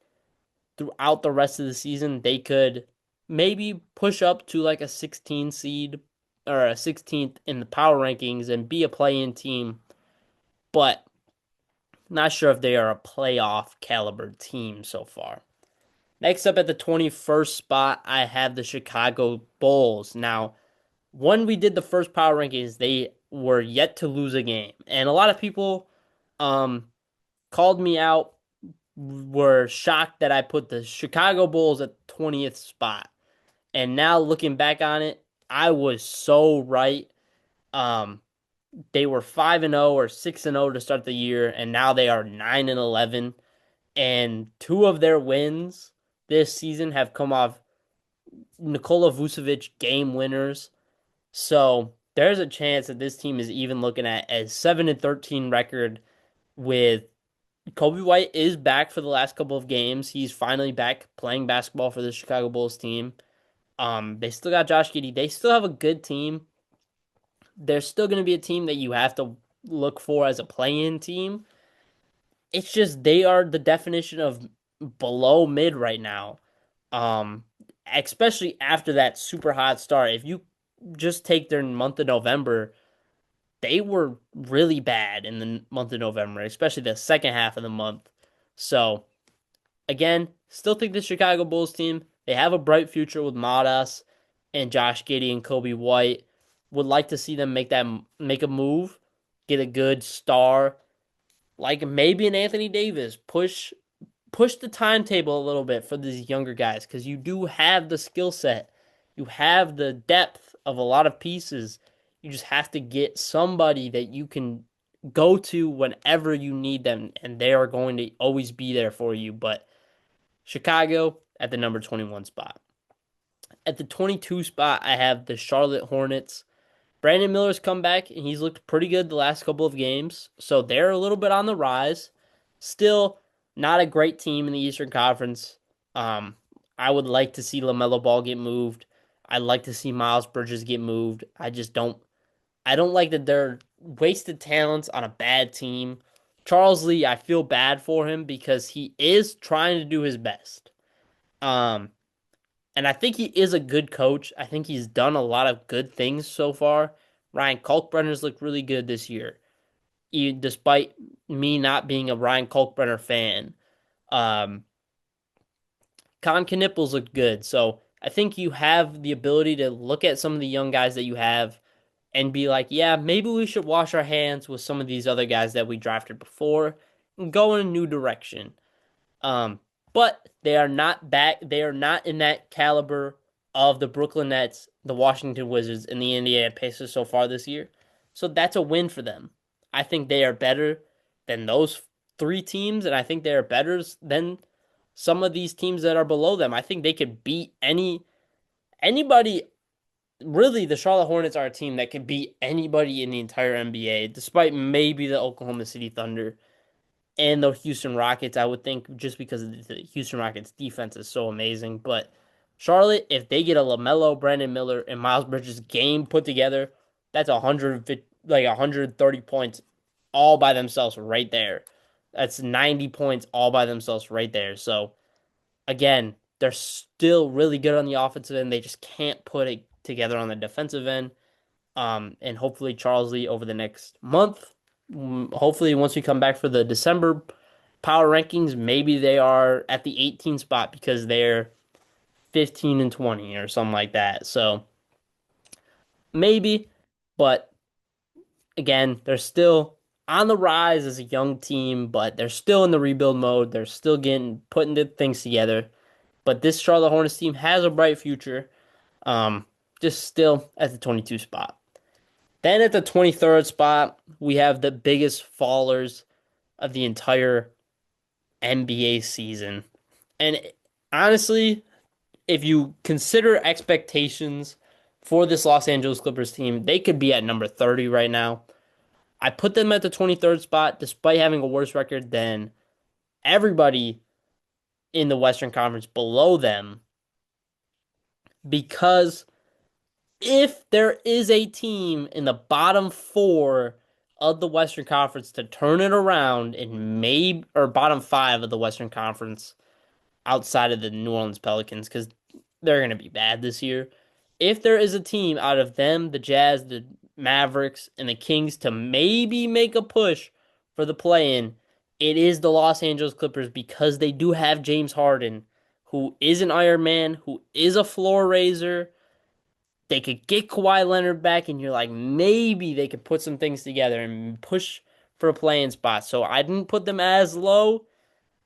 throughout the rest of the season, they could maybe push up to like a 16 seed or a 16th in the power rankings and be a play-in team. But not sure if they are a playoff caliber team so far. Next up at the 21st spot, I have the Chicago Bulls. Now, when we did the first power rankings, they were yet to lose a game. And a lot of people um called me out, were shocked that I put the Chicago Bulls at 20th spot. And now looking back on it, I was so right. Um they were 5-0 or 6-0 to start the year, and now they are 9-11. And two of their wins this season have come off Nikola Vucevic game winners. So there's a chance that this team is even looking at a 7-13 record with Kobe White is back for the last couple of games. He's finally back playing basketball for the Chicago Bulls team. They still got Josh Giddey. They still have a good team. They're still going to be a team that you have to look for as a play-in team. It's just they are the definition of below mid right now. Um, Especially after that super hot start. If you just take their month of November, they were really bad in the month of November, especially the second half of the month. So, again, still think the Chicago Bulls team, they have a bright future with Madas and Josh Giddey and Kobe White. Would like to see them make a move, get a good star, like maybe an Anthony Davis, push the timetable a little bit for these younger guys because you do have the skill set. You have the depth of a lot of pieces. You just have to get somebody that you can go to whenever you need them, and they are going to always be there for you. But Chicago at the number 21 spot. At the 22 spot, I have the Charlotte Hornets. Brandon Miller's come back and he's looked pretty good the last couple of games. So they're a little bit on the rise. Still not a great team in the Eastern Conference. Um, I would like to see LaMelo Ball get moved. I'd like to see Miles Bridges get moved. I don't like that they're wasted talents on a bad team. Charles Lee, I feel bad for him because he is trying to do his best. Um, and I think he is a good coach. I think he's done a lot of good things so far. Ryan Kalkbrenner's looked really good this year, despite me not being a Ryan Kalkbrenner fan. Um, Con Knipples looked good. So I think you have the ability to look at some of the young guys that you have and be like, yeah, maybe we should wash our hands with some of these other guys that we drafted before and go in a new direction. Um, but they are not back. They are not in that caliber of the Brooklyn Nets, the Washington Wizards, and the Indiana Pacers so far this year. So that's a win for them. I think they are better than those three teams, and I think they are better than some of these teams that are below them. I think they could beat anybody. Really, the Charlotte Hornets are a team that could beat anybody in the entire NBA, despite maybe the Oklahoma City Thunder and the Houston Rockets, I would think, just because the Houston Rockets defense is so amazing. But Charlotte, if they get a LaMelo, Brandon Miller, and Miles Bridges game put together, that's 150, like 130 points all by themselves right there. That's 90 points all by themselves right there. So again, they're still really good on the offensive end. They just can't put it together on the defensive end. And hopefully Charles Lee over the next month. Hopefully, once we come back for the December power rankings, maybe they are at the 18 spot because they're 15-20 or something like that. So maybe, but again, they're still on the rise as a young team, but they're still in the rebuild mode. They're still putting the things together. But this Charlotte Hornets team has a bright future. Um, just still at the 22 spot. Then at the 23rd spot, we have the biggest fallers of the entire NBA season. And honestly, if you consider expectations for this Los Angeles Clippers team, they could be at number 30 right now. I put them at the 23rd spot despite having a worse record than everybody in the Western Conference below them because if there is a team in the bottom four of the Western Conference to turn it around and maybe or bottom five of the Western Conference outside of the New Orleans Pelicans because they're going to be bad this year. If there is a team out of them, the Jazz, the Mavericks, and the Kings to maybe make a push for the play-in, it is the Los Angeles Clippers because they do have James Harden, who is an Iron Man, who is a floor raiser. They could get Kawhi Leonard back, and you're like, maybe they could put some things together and push for a playing spot. So I didn't put them as low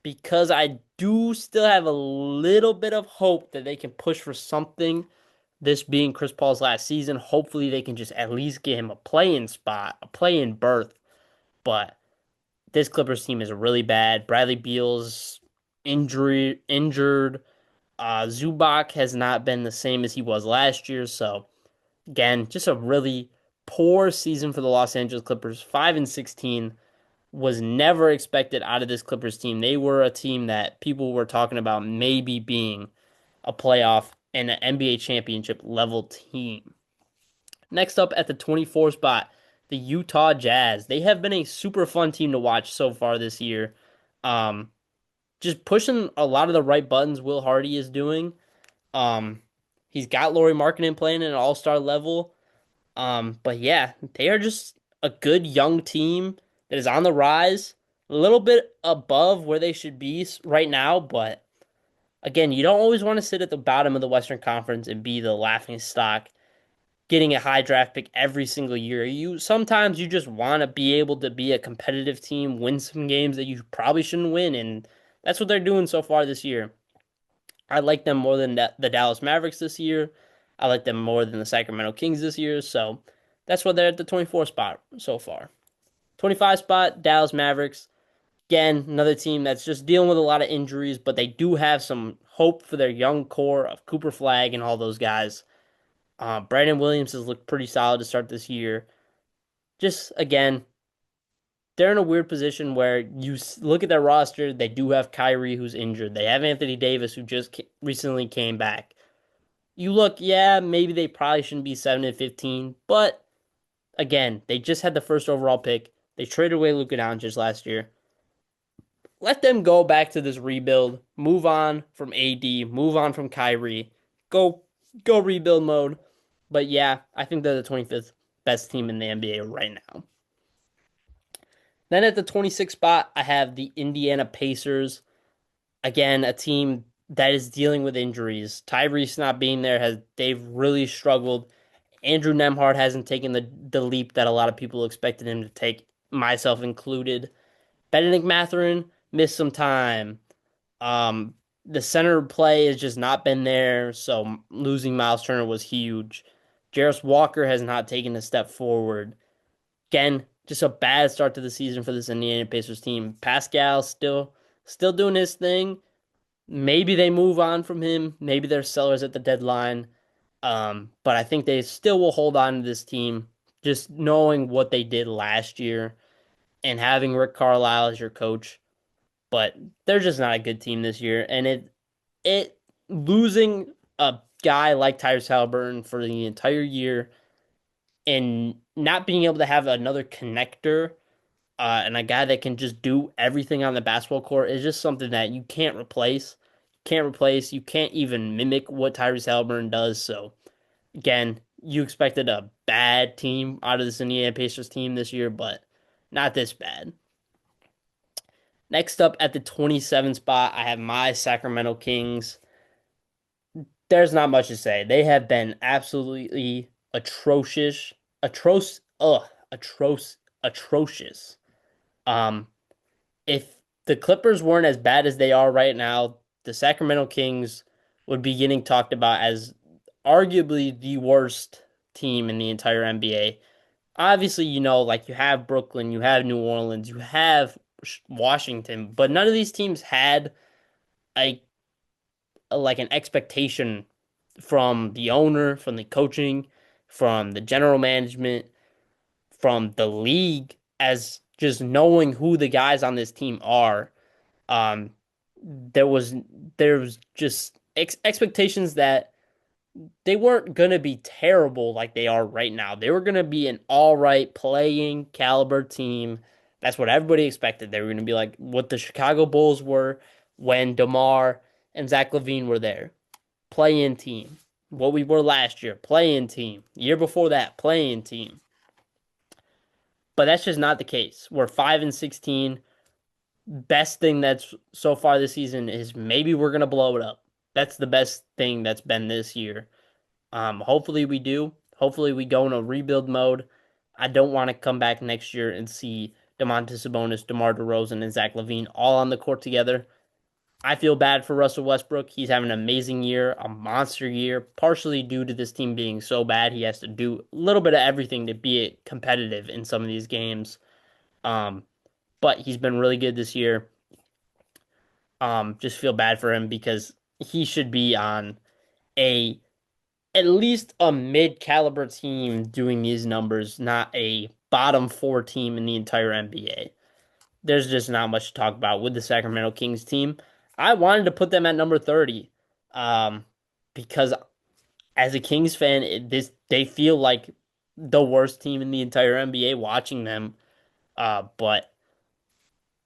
because I do still have a little bit of hope that they can push for something. This being Chris Paul's last season, hopefully they can just at least get him a play-in spot, a play-in berth. But this Clippers team is really bad. Bradley Beal's injured. Zubac has not been the same as he was last year. So again, just a really poor season for the Los Angeles Clippers. 5-16 was never expected out of this Clippers team. They were a team that people were talking about maybe being a playoff and an NBA championship level team. Next up at the 24 spot, the Utah Jazz. They have been a super fun team to watch so far this year. Um, just pushing a lot of the right buttons Will Hardy is doing. Um, he's got Lauri Markkanen playing at an all-star level. But yeah, they are just a good young team that is on the rise, a little bit above where they should be right now, but again, you don't always want to sit at the bottom of the Western Conference and be the laughing stock, getting a high draft pick every single year. You just want to be able to be a competitive team, win some games that you probably shouldn't win, and that's what they're doing so far this year. I like them more than the Dallas Mavericks this year. I like them more than the Sacramento Kings this year. So that's why they're at the 24 spot so far. 25 spot, Dallas Mavericks. Again, another team that's just dealing with a lot of injuries, but they do have some hope for their young core of Cooper Flag and all those guys. Brandon Williams has looked pretty solid to start this year. Just again, they're in a weird position where you look at their roster. They do have Kyrie, who's injured. They have Anthony Davis, who just recently came back. You look, yeah, maybe they probably shouldn't be 7-15, but again, they just had the first overall pick. They traded away Luka Doncic last year. Let them go back to this rebuild. Move on from AD. Move on from Kyrie. Go, go rebuild mode. But yeah, I think they're the 25th best team in the NBA right now. Then at the 26th spot, I have the Indiana Pacers. Again, a team that is dealing with injuries. Tyrese not being there has they've really struggled. Andrew Nemhard hasn't taken the leap that a lot of people expected him to take, myself included. Benedict Mathurin missed some time. Um, the center play has just not been there, so losing Miles Turner was huge. Jarris Walker has not taken a step forward. Again, just a bad start to the season for this Indiana Pacers team. Pascal still doing his thing. Maybe they move on from him. Maybe they're sellers at the deadline. But I think they still will hold on to this team, just knowing what they did last year and having Rick Carlisle as your coach. But they're just not a good team this year, and it losing a guy like Tyrese Halliburton for the entire year and not being able to have another connector and a guy that can just do everything on the basketball court is just something that you can't replace. Can't replace. You can't even mimic what Tyrese Halliburton does. So again, you expected a bad team out of this Indiana Pacers team this year, but not this bad. Next up at the 27th spot, I have my Sacramento Kings. There's not much to say. They have been absolutely atrocious, atrocious. Um, if the Clippers weren't as bad as they are right now, the Sacramento Kings would be getting talked about as arguably the worst team in the entire NBA. Obviously, like you have Brooklyn, you have New Orleans, you have Washington, but none of these teams had a, like an expectation from the owner, from the coaching, from the general management, from the league as just knowing who the guys on this team are. Um, there was just expectations that they weren't going to be terrible like they are right now. They were going to be an all right playing caliber team. That's what everybody expected. They were going to be like what the Chicago Bulls were when DeMar and Zach LaVine were there. Play-in team. What we were last year. Play-in team. Year before that. Play-in team. But that's just not the case. We're 5-16. Best thing that's so far this season is maybe we're going to blow it up. That's the best thing that's been this year. Hopefully we do. Hopefully we go in a rebuild mode. I don't want to come back next year and see Domantas Sabonis, DeMar DeRozan, and Zach LaVine all on the court together. I feel bad for Russell Westbrook. He's having an amazing year, a monster year, partially due to this team being so bad. He has to do a little bit of everything to be competitive in some of these games. Um, but he's been really good this year. Just feel bad for him because he should be on a at least a mid-caliber team doing these numbers, not a bottom four team in the entire NBA. There's just not much to talk about with the Sacramento Kings team. I wanted to put them at number 30, um, because as a Kings fan, they feel like the worst team in the entire NBA watching them. But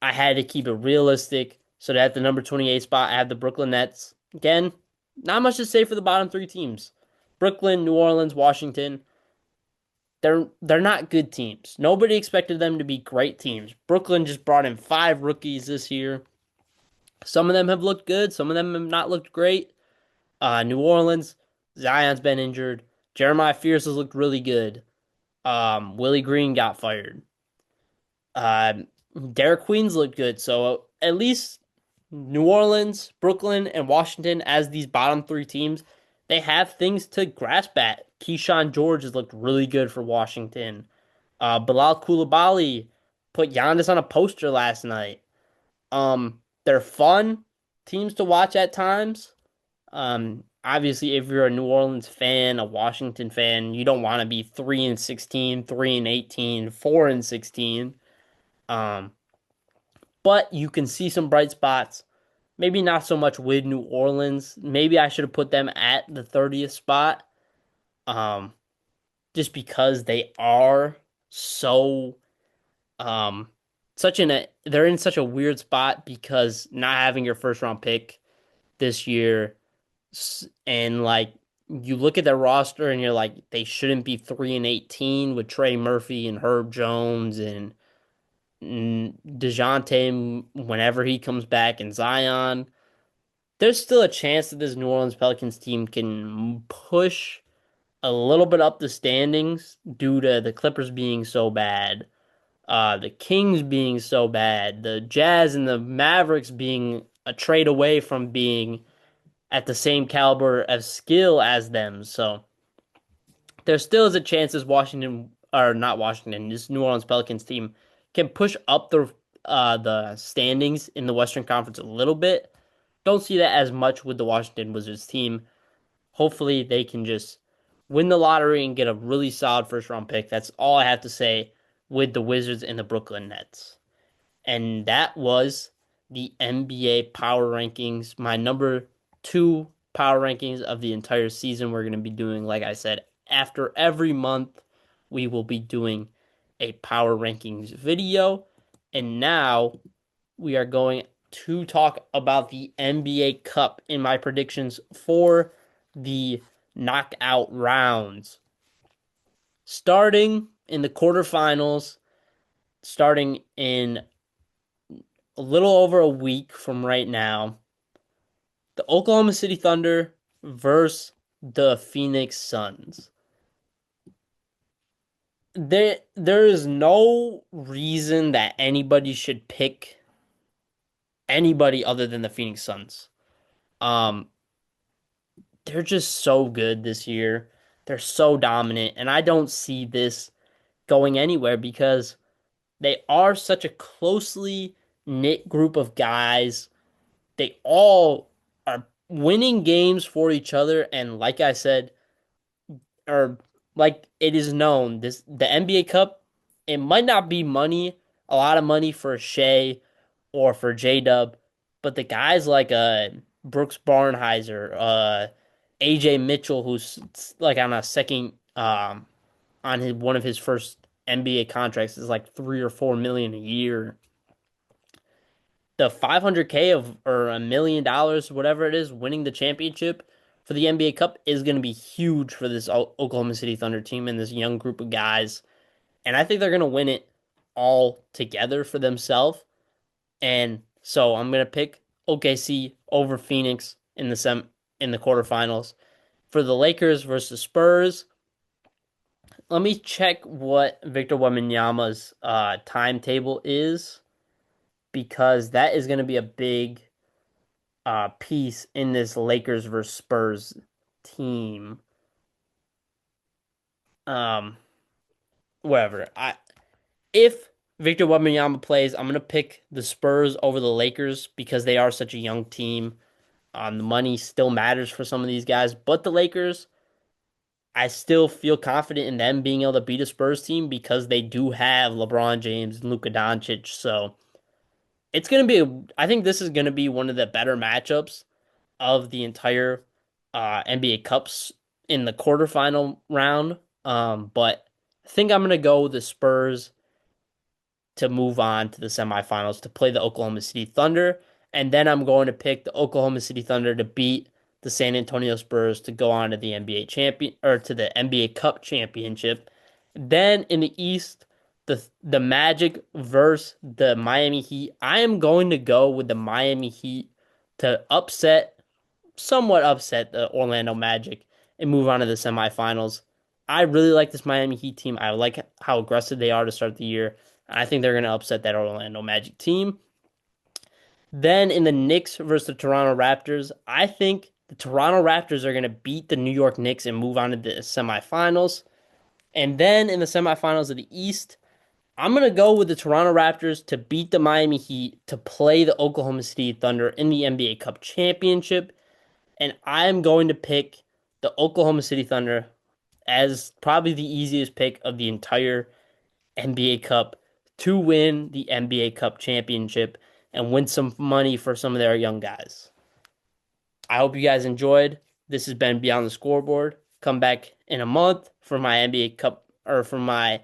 I had to keep it realistic. So at the number 28 spot, I have the Brooklyn Nets. Again, not much to say for the bottom three teams. Brooklyn, New Orleans, Washington. They're not good teams. Nobody expected them to be great teams. Brooklyn just brought in five rookies this year. Some of them have looked good. Some of them have not looked great. New Orleans, Zion's been injured. Jeremiah Fierce has looked really good. Willie Green got fired. Uh, Derek Queen's looked good. So at least New Orleans, Brooklyn, and Washington as these bottom three teams, they have things to grasp at. Keyshawn George has looked really good for Washington. Bilal Coulibaly put Giannis on a poster last night. They're fun teams to watch at times. Obviously, if you're a New Orleans fan, a Washington fan, you don't want to be 3-16, 3-18, 4-16. Um, but you can see some bright spots. Maybe not so much with New Orleans. Maybe I should have put them at the 30th spot. Um, just because they are so um such in a they're in such a weird spot because not having your first round pick this year and like you look at their roster and you're like they shouldn't be 3-18 with Trey Murphy and Herb Jones and DeJounte whenever he comes back and Zion. There's still a chance that this New Orleans Pelicans team can push a little bit up the standings due to the Clippers being so bad, the Kings being so bad, the Jazz and the Mavericks being a trade away from being at the same caliber of skill as them. So there still is a chance this Washington or not Washington, this New Orleans Pelicans team can push up the standings in the Western Conference a little bit. Don't see that as much with the Washington Wizards team. Hopefully they can just win the lottery and get a really solid first round pick. That's all I have to say with the Wizards and the Brooklyn Nets. And that was the NBA power rankings, my number two power rankings of the entire season. We're going to be doing, like I said, after every month, we will be doing a power rankings video. And now we are going to talk about the NBA Cup in my predictions for the knockout rounds. Starting in the quarterfinals, starting in a little over a week from right now, the Oklahoma City Thunder versus the Phoenix Suns. There is no reason that anybody should pick anybody other than the Phoenix Suns. Um, they're just so good this year. They're so dominant, and I don't see this going anywhere because they are such a closely knit group of guys. They all are winning games for each other, and like I said, or like it is known, the NBA Cup, it might not be money, a lot of money for Shea or for J Dub, but the guys like Brooks Barnhizer, AJ Mitchell, who's like on a second on his one of his first NBA contracts is like 3 or 4 million a year. The 500K of or $1 million, whatever it is, winning the championship for the NBA Cup is going to be huge for this Oklahoma City Thunder team and this young group of guys. And I think they're going to win it all together for themselves. And so I'm going to pick OKC over Phoenix in the in the quarterfinals. For the Lakers versus Spurs, let me check what Victor Wembanyama's timetable is because that is going to be a big piece in this Lakers versus Spurs team. Um, whatever. If Victor Wembanyama plays, I'm gonna pick the Spurs over the Lakers because they are such a young team. The money still matters for some of these guys, but the Lakers, I still feel confident in them being able to beat a Spurs team because they do have LeBron James and Luka Doncic. So it's gonna be. I think this is gonna be one of the better matchups of the entire NBA Cups in the quarterfinal round. But I think I'm gonna go with the Spurs to move on to the semifinals to play the Oklahoma City Thunder. And then I'm going to pick the Oklahoma City Thunder to beat the San Antonio Spurs to go on to the NBA champion or to the NBA Cup championship. Then in the East, the Magic versus the Miami Heat. I am going to go with the Miami Heat to somewhat upset the Orlando Magic and move on to the semifinals. I really like this Miami Heat team. I like how aggressive they are to start the year. I think they're going to upset that Orlando Magic team. Then in the Knicks versus the Toronto Raptors, I think the Toronto Raptors are going to beat the New York Knicks and move on to the semifinals. And then in the semifinals of the East, I'm going to go with the Toronto Raptors to beat the Miami Heat to play the Oklahoma City Thunder in the NBA Cup championship. And I am going to pick the Oklahoma City Thunder as probably the easiest pick of the entire NBA Cup to win the NBA Cup championship and win some money for some of their young guys. I hope you guys enjoyed. This has been Beyond the Scoreboard. Come back in a month for my NBA Cup or for my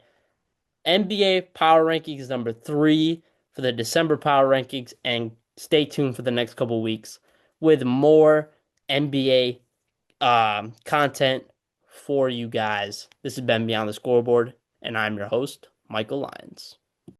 NBA Power Rankings number 3 for the December Power Rankings, and stay tuned for the next couple weeks with more NBA content for you guys. This has been Beyond the Scoreboard, and I'm your host, Michael Lyons.